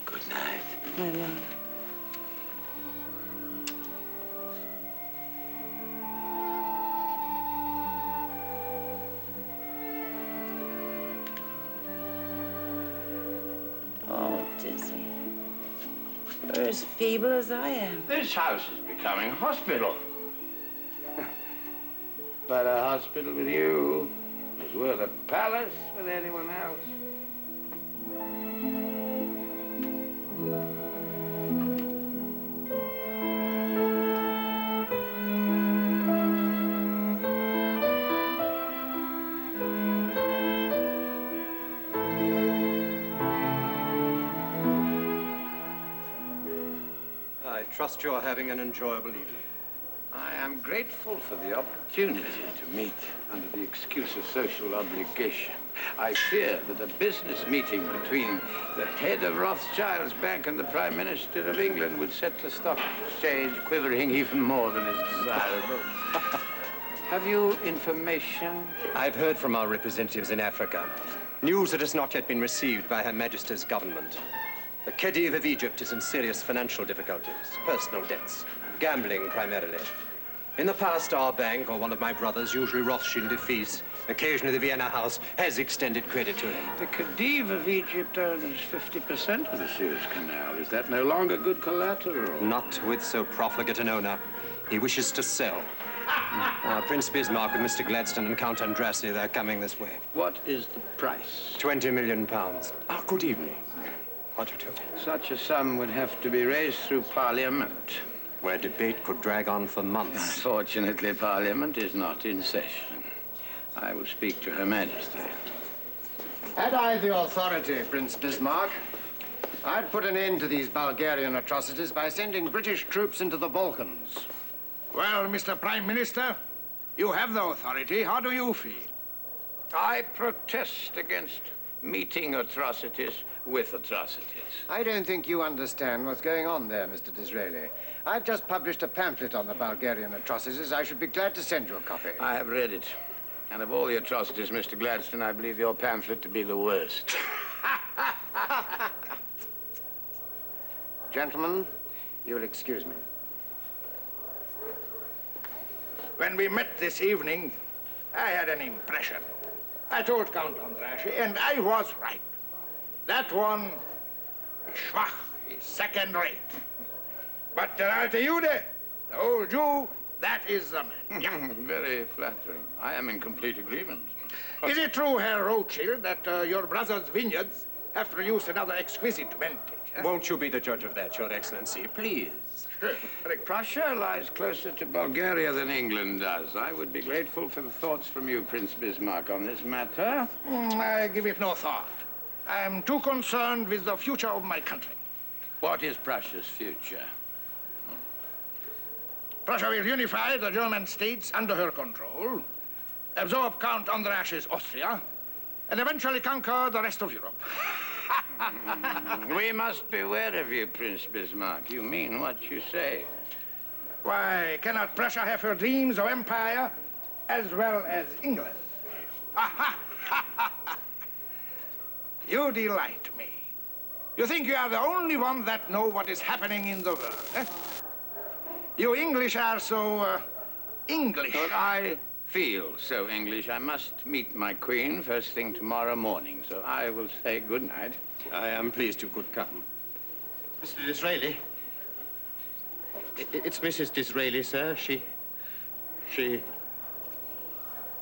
Good night. My love. Oh, Dizzy. You're as feeble as I am. This house is becoming a hospital. But a hospital with you is worth a palace with anyone else. trust you're having an enjoyable evening. I am grateful for the opportunity to meet under the excuse of social obligation. I fear that a business meeting between the head of Rothschild's bank and the Prime Minister of England would set the stock exchange quivering even more than is desirable. Have you information? I've heard from our representatives in Africa. News that has not yet been received by Her Majesty's government. The Khedive of Egypt is in serious financial difficulties, personal debts, gambling primarily. In the past, our bank, or one of my brothers, usually Rothschild Fils, occasionally the Vienna House, has extended credit to him. The Khedive of Egypt owns 50% of the Suez Canal. Is that no longer good collateral? Not with so profligate an owner. He wishes to sell. Prince Bismarck with Mr. Gladstone and Count Andrassy, they're coming this way. What is the price? 20 million pounds. Good evening. What do you do? Such a sum would have to be raised through Parliament, where debate could drag on for months. Fortunately, Parliament is not in session. I will speak to Her Majesty. Had I the authority, Prince Bismarck, I'd put an end to these Bulgarian atrocities by sending British troops into the Balkans. Well, Mr. Prime Minister, you have the authority. How do you feel? I protest against meeting atrocities with atrocities. I don't think you understand what's going on there, Mr. Disraeli. I've just published a pamphlet on the Bulgarian atrocities. I should be glad to send you a copy. I have read it. And of all the atrocities, Mr. Gladstone, I believe your pamphlet to be the worst. Gentlemen, you'll excuse me. When we met this evening, I had an impression. I told Count Andrassy, and I was right. That one is schwach, is second-rate. But the alte Jude, the old Jew, that is the man. Yeah. Very flattering. I am in complete agreement. Is it true, Herr Rothschild, that your brother's vineyards have produced another exquisite vintage? Huh? Won't you be the judge of that, Your Excellency, please? Prussia lies closer to Bulgaria than England does. I would be grateful for the thoughts from you, Prince Bismarck, on this matter. I give it no thought. I am too concerned with the future of my country. What is Prussia's future? Prussia will unify the German states under her control, absorb Count Andrassy's Austria, and eventually conquer the rest of Europe. We must beware of you, Prince Bismarck. You mean what you say. Why, cannot Prussia have her dreams of empire as well as England? You delight me. You think you are the only one that know what is happening in the world, eh? You English are so, English. But I feel so English. I must meet my queen first thing tomorrow morning, so I will say good night. I am pleased you could come. Mr. Disraeli. It's Mrs. Disraeli, sir. She...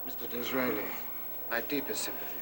Mr. Disraeli, my deepest sympathy.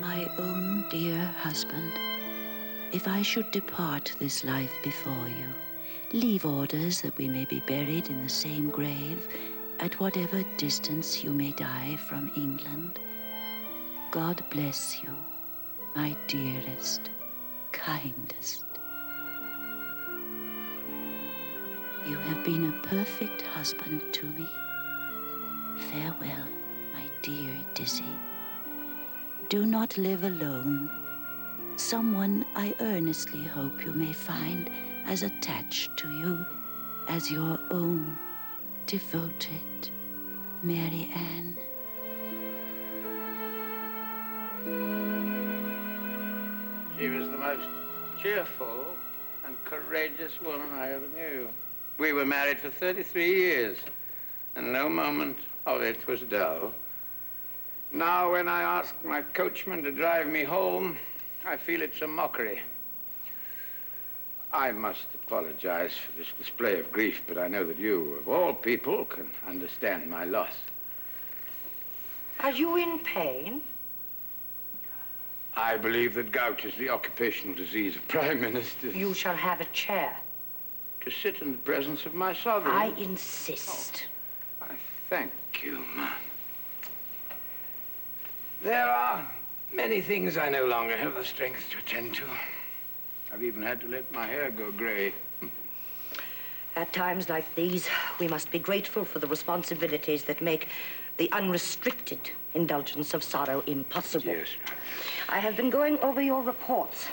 My own dear husband, if I should depart this life before you, leave orders that we may be buried in the same grave at whatever distance you may die from England. God bless you, my dearest, kindest. You have been a perfect husband to me. Farewell, my dear Dizzy. Do not live alone. someone I earnestly hope you may find as attached to you as your own devoted Mary Ann. She was the most cheerful and courageous woman I ever knew. We were married for 33 years, and no moment of it was dull. Now, when I ask my coachman to drive me home, I feel it's a mockery. I must apologize for this display of grief, but I know that you, of all people, can understand my loss. Are you in pain? I believe that gout is the occupational disease of prime ministers. You shall have a chair. To sit in the presence of my sovereign. I insist. Oh, I thank you, ma'am. There are many things I no longer have the strength to attend to. I've even had to let my hair go gray. At times like these, we must be grateful for the responsibilities that make the unrestricted indulgence of sorrow impossible. Yes, ma'am. I have been going over your reports.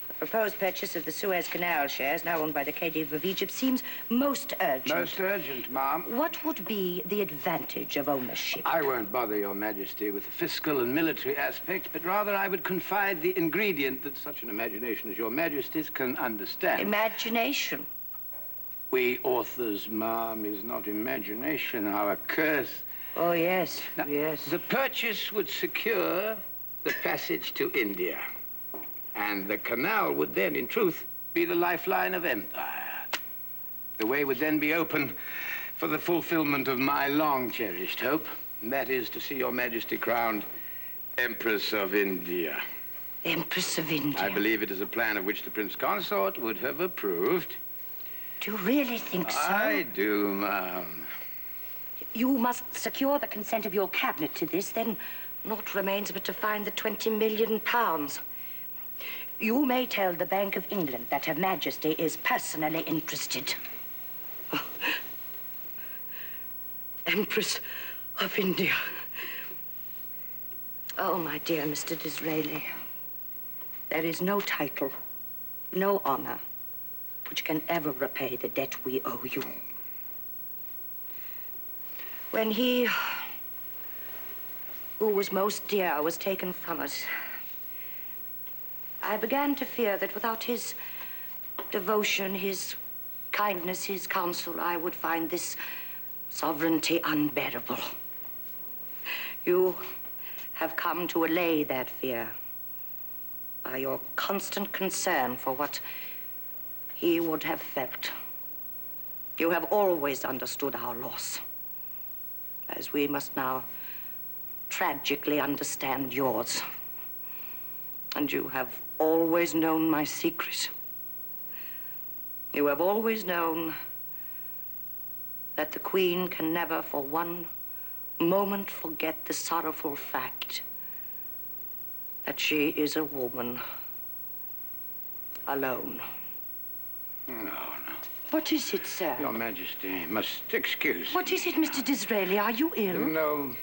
The proposed purchase of the Suez Canal shares, now owned by the Khedive of Egypt, seems most urgent. Most urgent, ma'am. What would be the advantage of ownership? I won't bother your majesty with the fiscal and military aspect, but rather I would confide the ingredient that such an imagination as your majesty's can understand. Imagination? We authors, ma'am, is not imagination, our curse. Oh, yes, now, yes. The purchase would secure the passage to India. And the canal would then, in truth, be the lifeline of empire. The way would then be open for the fulfillment of my long-cherished hope, and that is to see your majesty crowned Empress of India. Empress of India? I believe it is a plan of which the Prince Consort would have approved. Do you really think so? I do, ma'am. You must secure the consent of your cabinet to this, then naught remains but to find the 20 million pounds. You may tell the Bank of England that Her Majesty is personally interested. Oh. Empress of India. Oh, my dear Mr. Disraeli, there is no title, no honor, which can ever repay the debt we owe you. When he who was most dear was taken from us, I began to fear that without his devotion, his kindness, his counsel, I would find this sovereignty unbearable. You have come to allay that fear by your constant concern for what he would have felt. You have always understood our loss, as we must now tragically understand yours. And you have always known my secret. You have always known that the Queen can never for one moment forget the sorrowful fact that she is a woman alone. No. What is it, sir? Your Majesty must excuse What is it, Mr. Disraeli? Are you ill? No,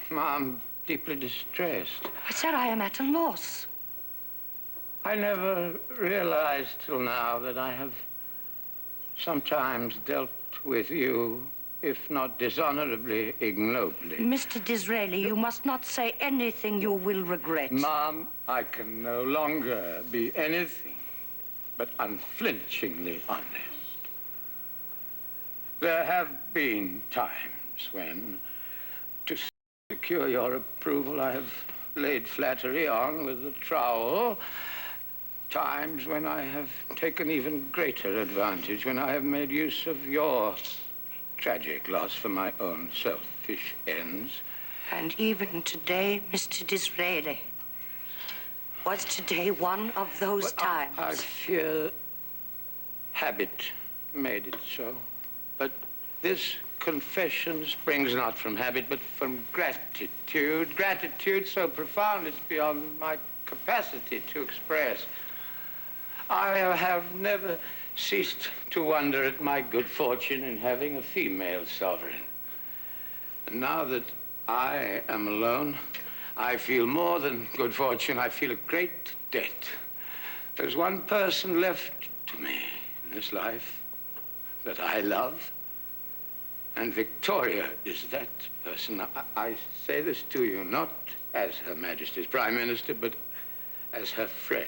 ma'am, deeply distressed. Sir, I am at a loss. I never realized till now that I have sometimes dealt with you, if not dishonorably, ignobly. Mr. Disraeli, you must not say anything you will regret. Ma'am, I can no longer be anything but unflinchingly honest. There have been times when, to secure your approval, I have laid flattery on with a trowel. Times when I have taken even greater advantage, when I have made use of your tragic loss for my own selfish ends. And even today, Mr. Disraeli, was today one of those times? I fear habit made it so. But this confession springs not from habit, but from gratitude. Gratitude so profound it's beyond my capacity to express. I have never ceased to wonder at my good fortune in having a female sovereign. And now that I am alone, I feel more than good fortune. I feel a great debt. There's one person left to me in this life that I love, and Victoria is that person. I say this to you not as Her Majesty's Prime Minister, but as her friend.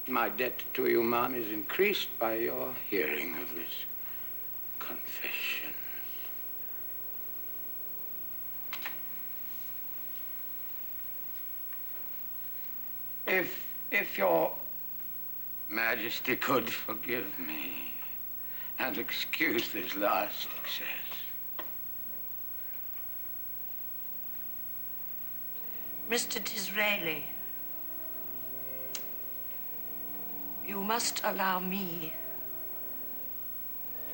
My debt to you, Ma'am, is increased by your hearing of this confession. If your Majesty could forgive me and excuse this last excess. Mr. Disraeli, you must allow me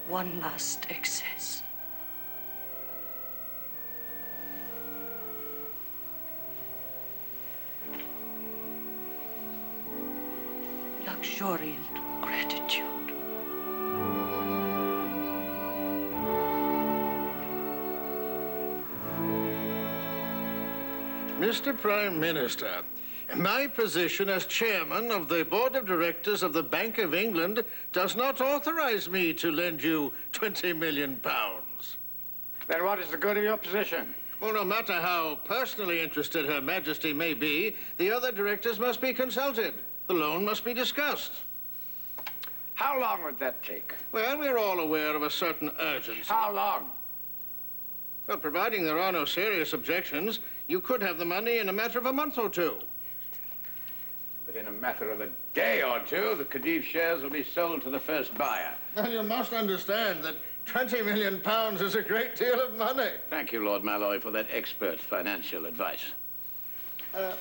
one last excess. Luxuriant gratitude. Mr. Prime Minister, my position as chairman of the board of directors of the Bank of England does not authorize me to lend you £20 million. Then what is the good of your position? Well, no matter how personally interested Her Majesty may be, the other directors must be consulted. The loan must be discussed. How long would that take? Well, we're all aware of a certain urgency. How long? Well, providing there are no serious objections, you could have the money in a matter of a month or two. But in a matter of a day or two, the Khedive shares will be sold to the first buyer. Well, you must understand that £20 million is a great deal of money. Thank you, Lord Malloy, for that expert financial advice.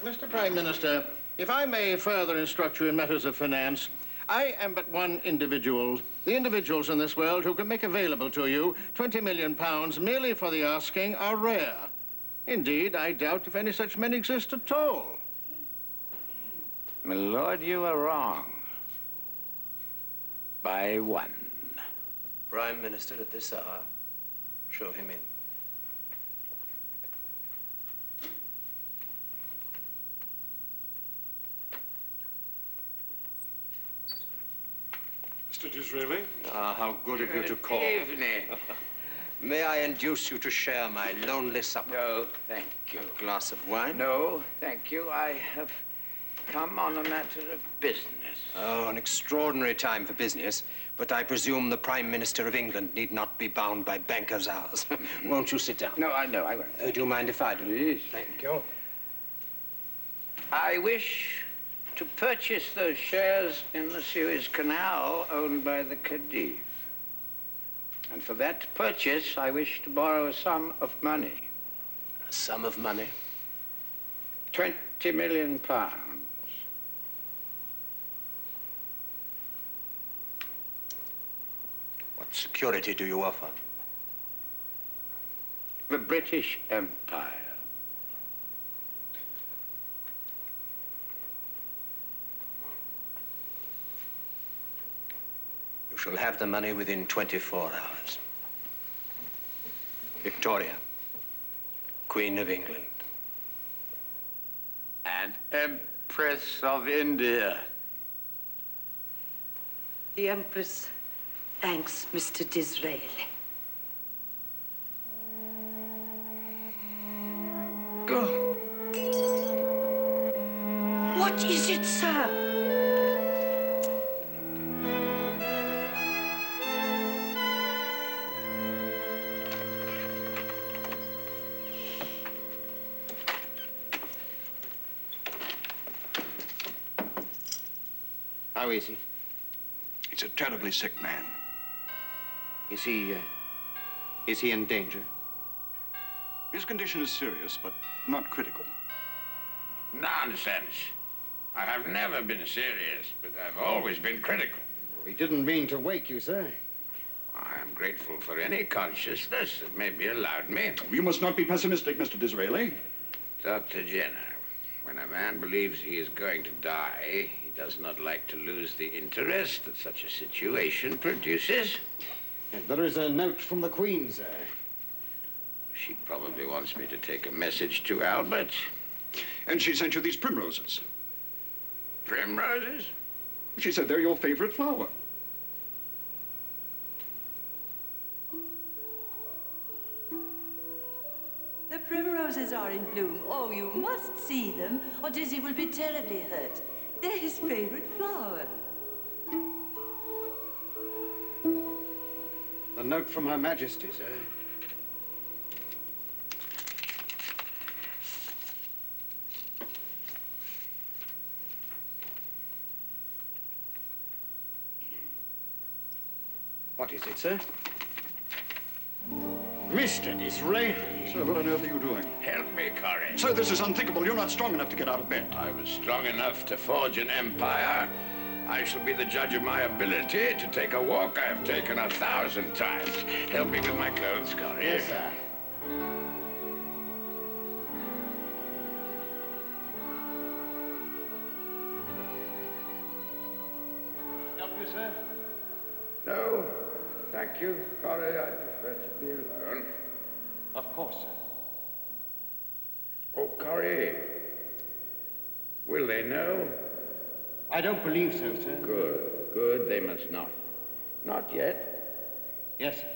Mr. Prime Minister, if I may further instruct you in matters of finance, I am but one individual. The individuals in this world who can make available to you £20 million merely for the asking are rare. Indeed, I doubt if any such men exist at all. My lord, you are wrong. By one. Prime Minister at this hour. Show him in. Mr. Disraeli? Ah, how good of you to call. Good evening. May I induce you to share my lonely supper? No, thank you. A glass of wine? No, thank you. I have come on a matter of business. Oh, an extraordinary time for business, but I presume the Prime Minister of England need not be bound by bankers' hours. Won't you sit down? No, I won't. Do you mind if I do? Please. Thank you. I wish to purchase those shares in the Suez Canal owned by the Khedive. And for that purchase, I wish to borrow a sum of money. A sum of money? £20 million. What security do you offer? The British Empire. You shall have the money within 24 hours. Victoria, Queen of England. And Empress of India. The Empress thanks Mr. Disraeli. Go. What is it, sir? How is he? He's a terribly sick man. Is he in danger? His condition is serious, but not critical. Nonsense. I have never been serious, but I've always been critical. We didn't mean to wake you, sir. I am grateful for any consciousness that may be allowed me. You must not be pessimistic, Mr. Disraeli. Dr. Jenner, when a man believes he is going to die, he does not like to lose the interest that such a situation produces. And there is a note from the Queen, sir. She probably wants me to take a message to Albert. And she sent you these primroses. Primroses? She said they're your favorite flower. The primroses are in bloom. Oh, you must see them, or Dizzy will be terribly hurt. They're his favorite flower. A note from Her Majesty, sir. What is it, sir? Mr. Disraeli. Sir, what on earth are you doing? Help me, Corrie. Sir, this is unthinkable. You're not strong enough to get out of bed. I was strong enough to forge an empire. I shall be the judge of my ability to take a walk I've taken 1,000 times. Help me with my clothes, Corrie. Yes, sir. Help you, sir? No, thank you, Corrie. I prefer to be alone. Of course, sir. Oh, Corrie. Will they know? I don't believe so, sir. Good, good. They must not. Not yet. Yes, sir.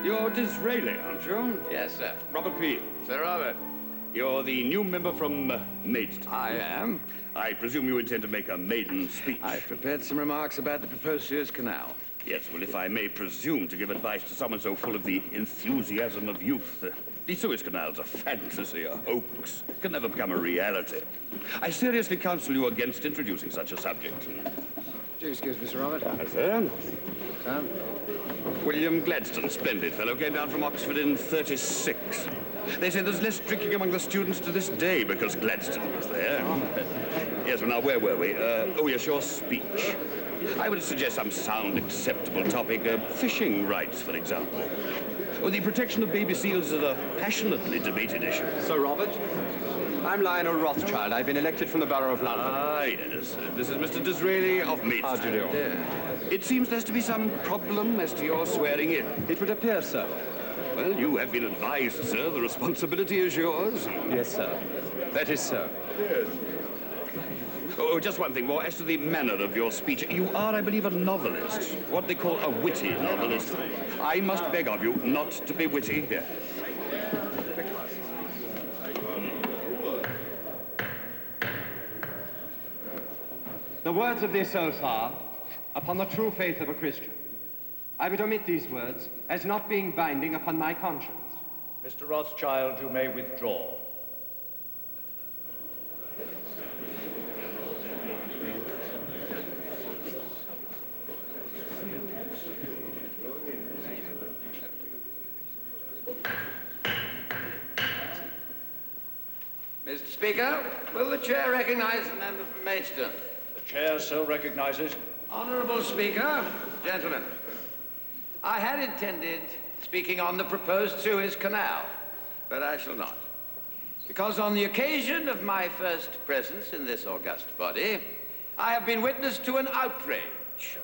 You're Disraeli, aren't you? Yes, sir. Robert Peel. Sir Robert. You're the new member from Maidstone. I am. I presume you intend to make a maiden speech. I've prepared some remarks about the proposed Suez Canal. Yes, well, if I may presume to give advice to someone so full of the enthusiasm of youth, the Suez Canal's a fantasy, a hoax. It can never become a reality. I seriously counsel you against introducing such a subject. Do you excuse me, Sir Robert? Yes, sir. Sir? William Gladstone, splendid fellow, came down from Oxford in '36. They say there's less drinking among the students to this day because Gladstone was there. Yes, well, now, where were we? Oh, yes, your speech. I would suggest some sound, acceptable topic. Fishing rights, for example. Or the protection of baby seals is a passionately debated issue. Sir Robert, I'm Lionel Rothschild. I've been elected from the Borough of London. Ah, yes. This is Mr. Disraeli of Maidstone. How do you do? It seems there's to be some problem as to your swearing in. It would appear so. Well, you have been advised, sir. The responsibility is yours. Yes, sir. That is so. Yes. Oh, just one thing more. As to the manner of your speech, you are, I believe, a novelist. What they call a witty novelist. I must beg of you not to be witty here. The words of this oath are, upon the true faith of a Christian. I would omit these words as not being binding upon my conscience. Mr. Rothschild, you may withdraw. Mr. Speaker, will the chair recognize the member from Maidstone? The chair so recognizes. Honourable Speaker, gentlemen, I had intended speaking on the proposed Suez Canal, but I shall not. Because on the occasion of my first presence in this august body, I have been witness to an outrage.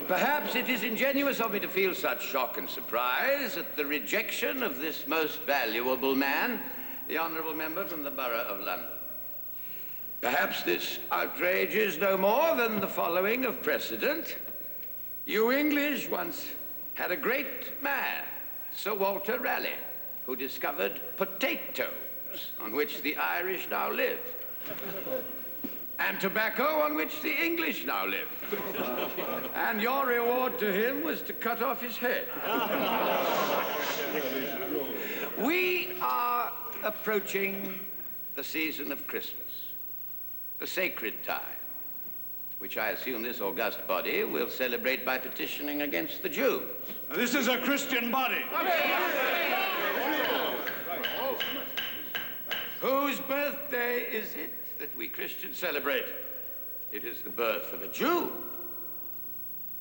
Perhaps it is ingenuous of me to feel such shock and surprise at the rejection of this most valuable man, the honourable member from the Borough of London. Perhaps this outrage is no more than the following of precedent. You English once had a great man, Sir Walter Raleigh, who discovered potatoes on which the Irish now live. and tobacco on which the English now live. And your reward to him was to cut off his head. We are approaching the season of Christmas, the sacred time, which I assume this august body will celebrate by petitioning against the Jews. This is a Christian body. Whose birthday is it that we Christians celebrate? It is the birth of a Jew.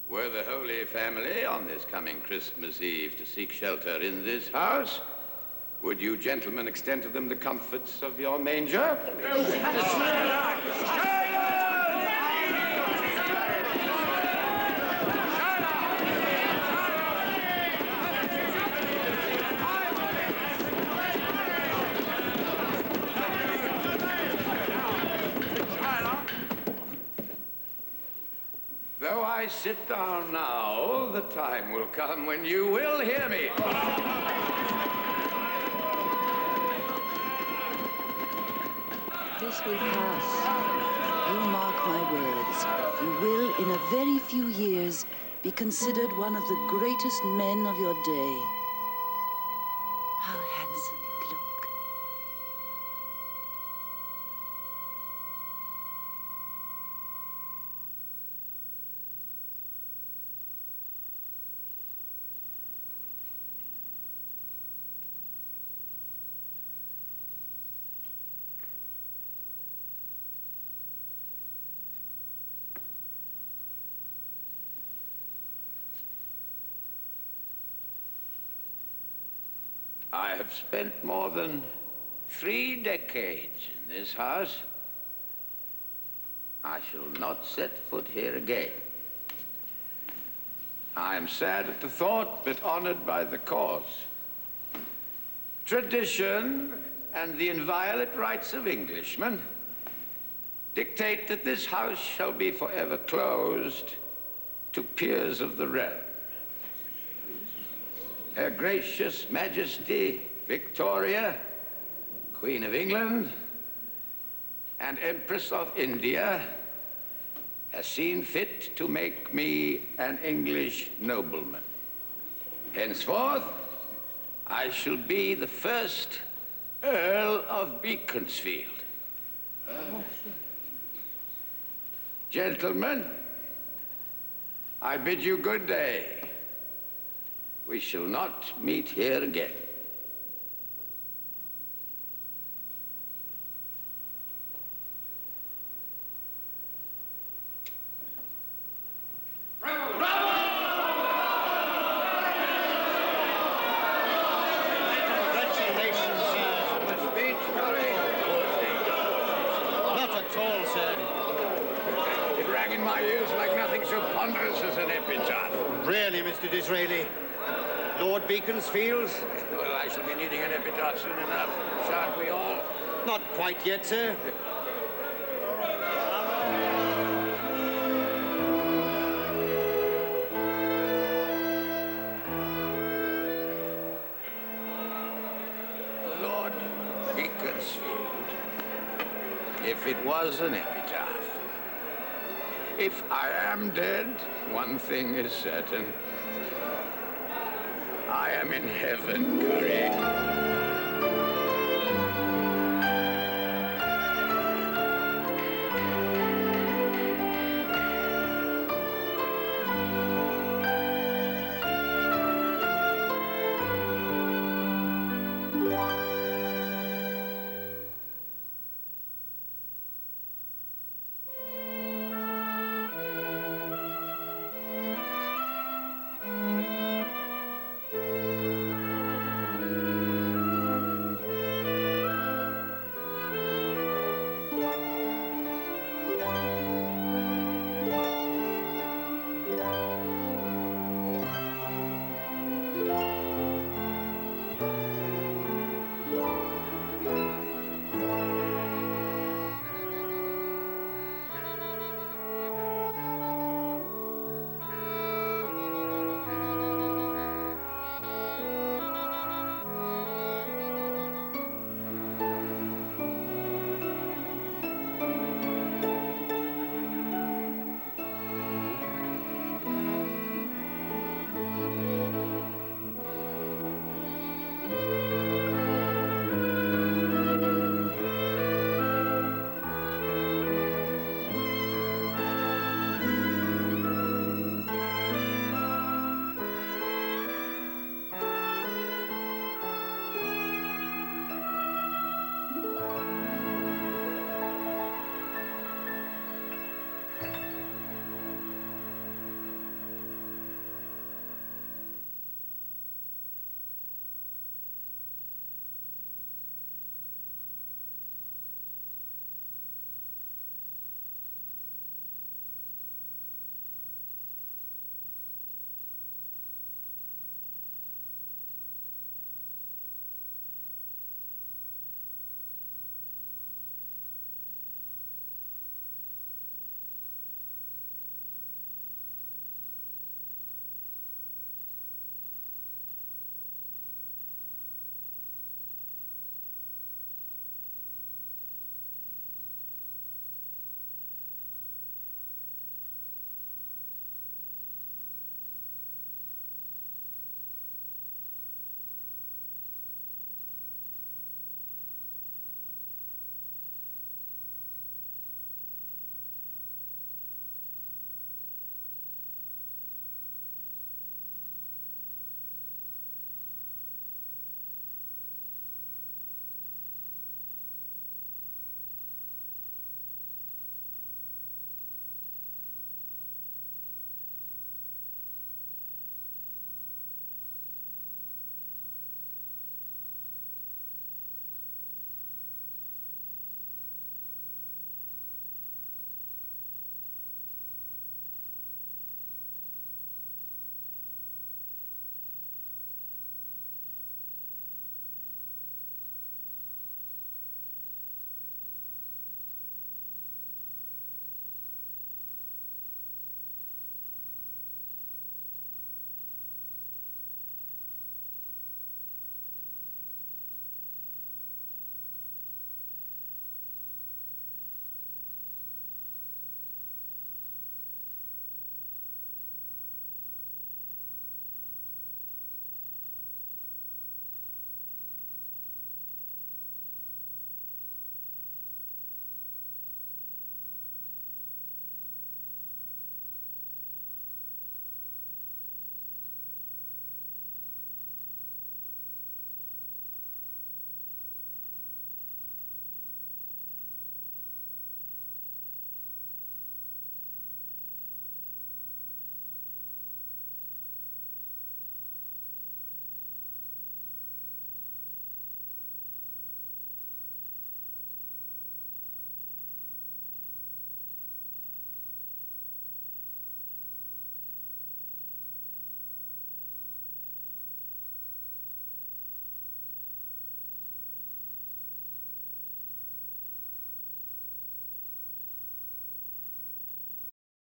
Were the Holy Family on this coming Christmas Eve to seek shelter in this house, would you gentlemen extend to them the comforts of your manger? Though I sit down now, the time will come when you will hear me. This will pass. You mark my words. You will, in a very few years, be considered one of the greatest men of your day. How handsome you look. I have spent more than 3 decades in this house. I shall not set foot here again. I am sad at the thought, but honored by the cause. Tradition and the inviolate rights of Englishmen dictate that this house shall be forever closed to peers of the realm. Her Gracious Majesty Victoria, Queen of England and Empress of India, has seen fit to make me an English nobleman. Henceforth, I shall be the first Earl of Beaconsfield. Gentlemen, I bid you good day. We shall not meet here again. Congratulations, sir. Good speech, Murray. Not at all, sir. It rang in my ears like nothing so ponderous as an epitaph. Really, Mr. Disraeli? Lord Beaconsfield? Well, I shall be needing an epitaph soon enough, shan't we all? Not quite yet, sir. Lord Beaconsfield, if it was an epitaph, if I am dead, one thing is certain. I am in heaven, Curry.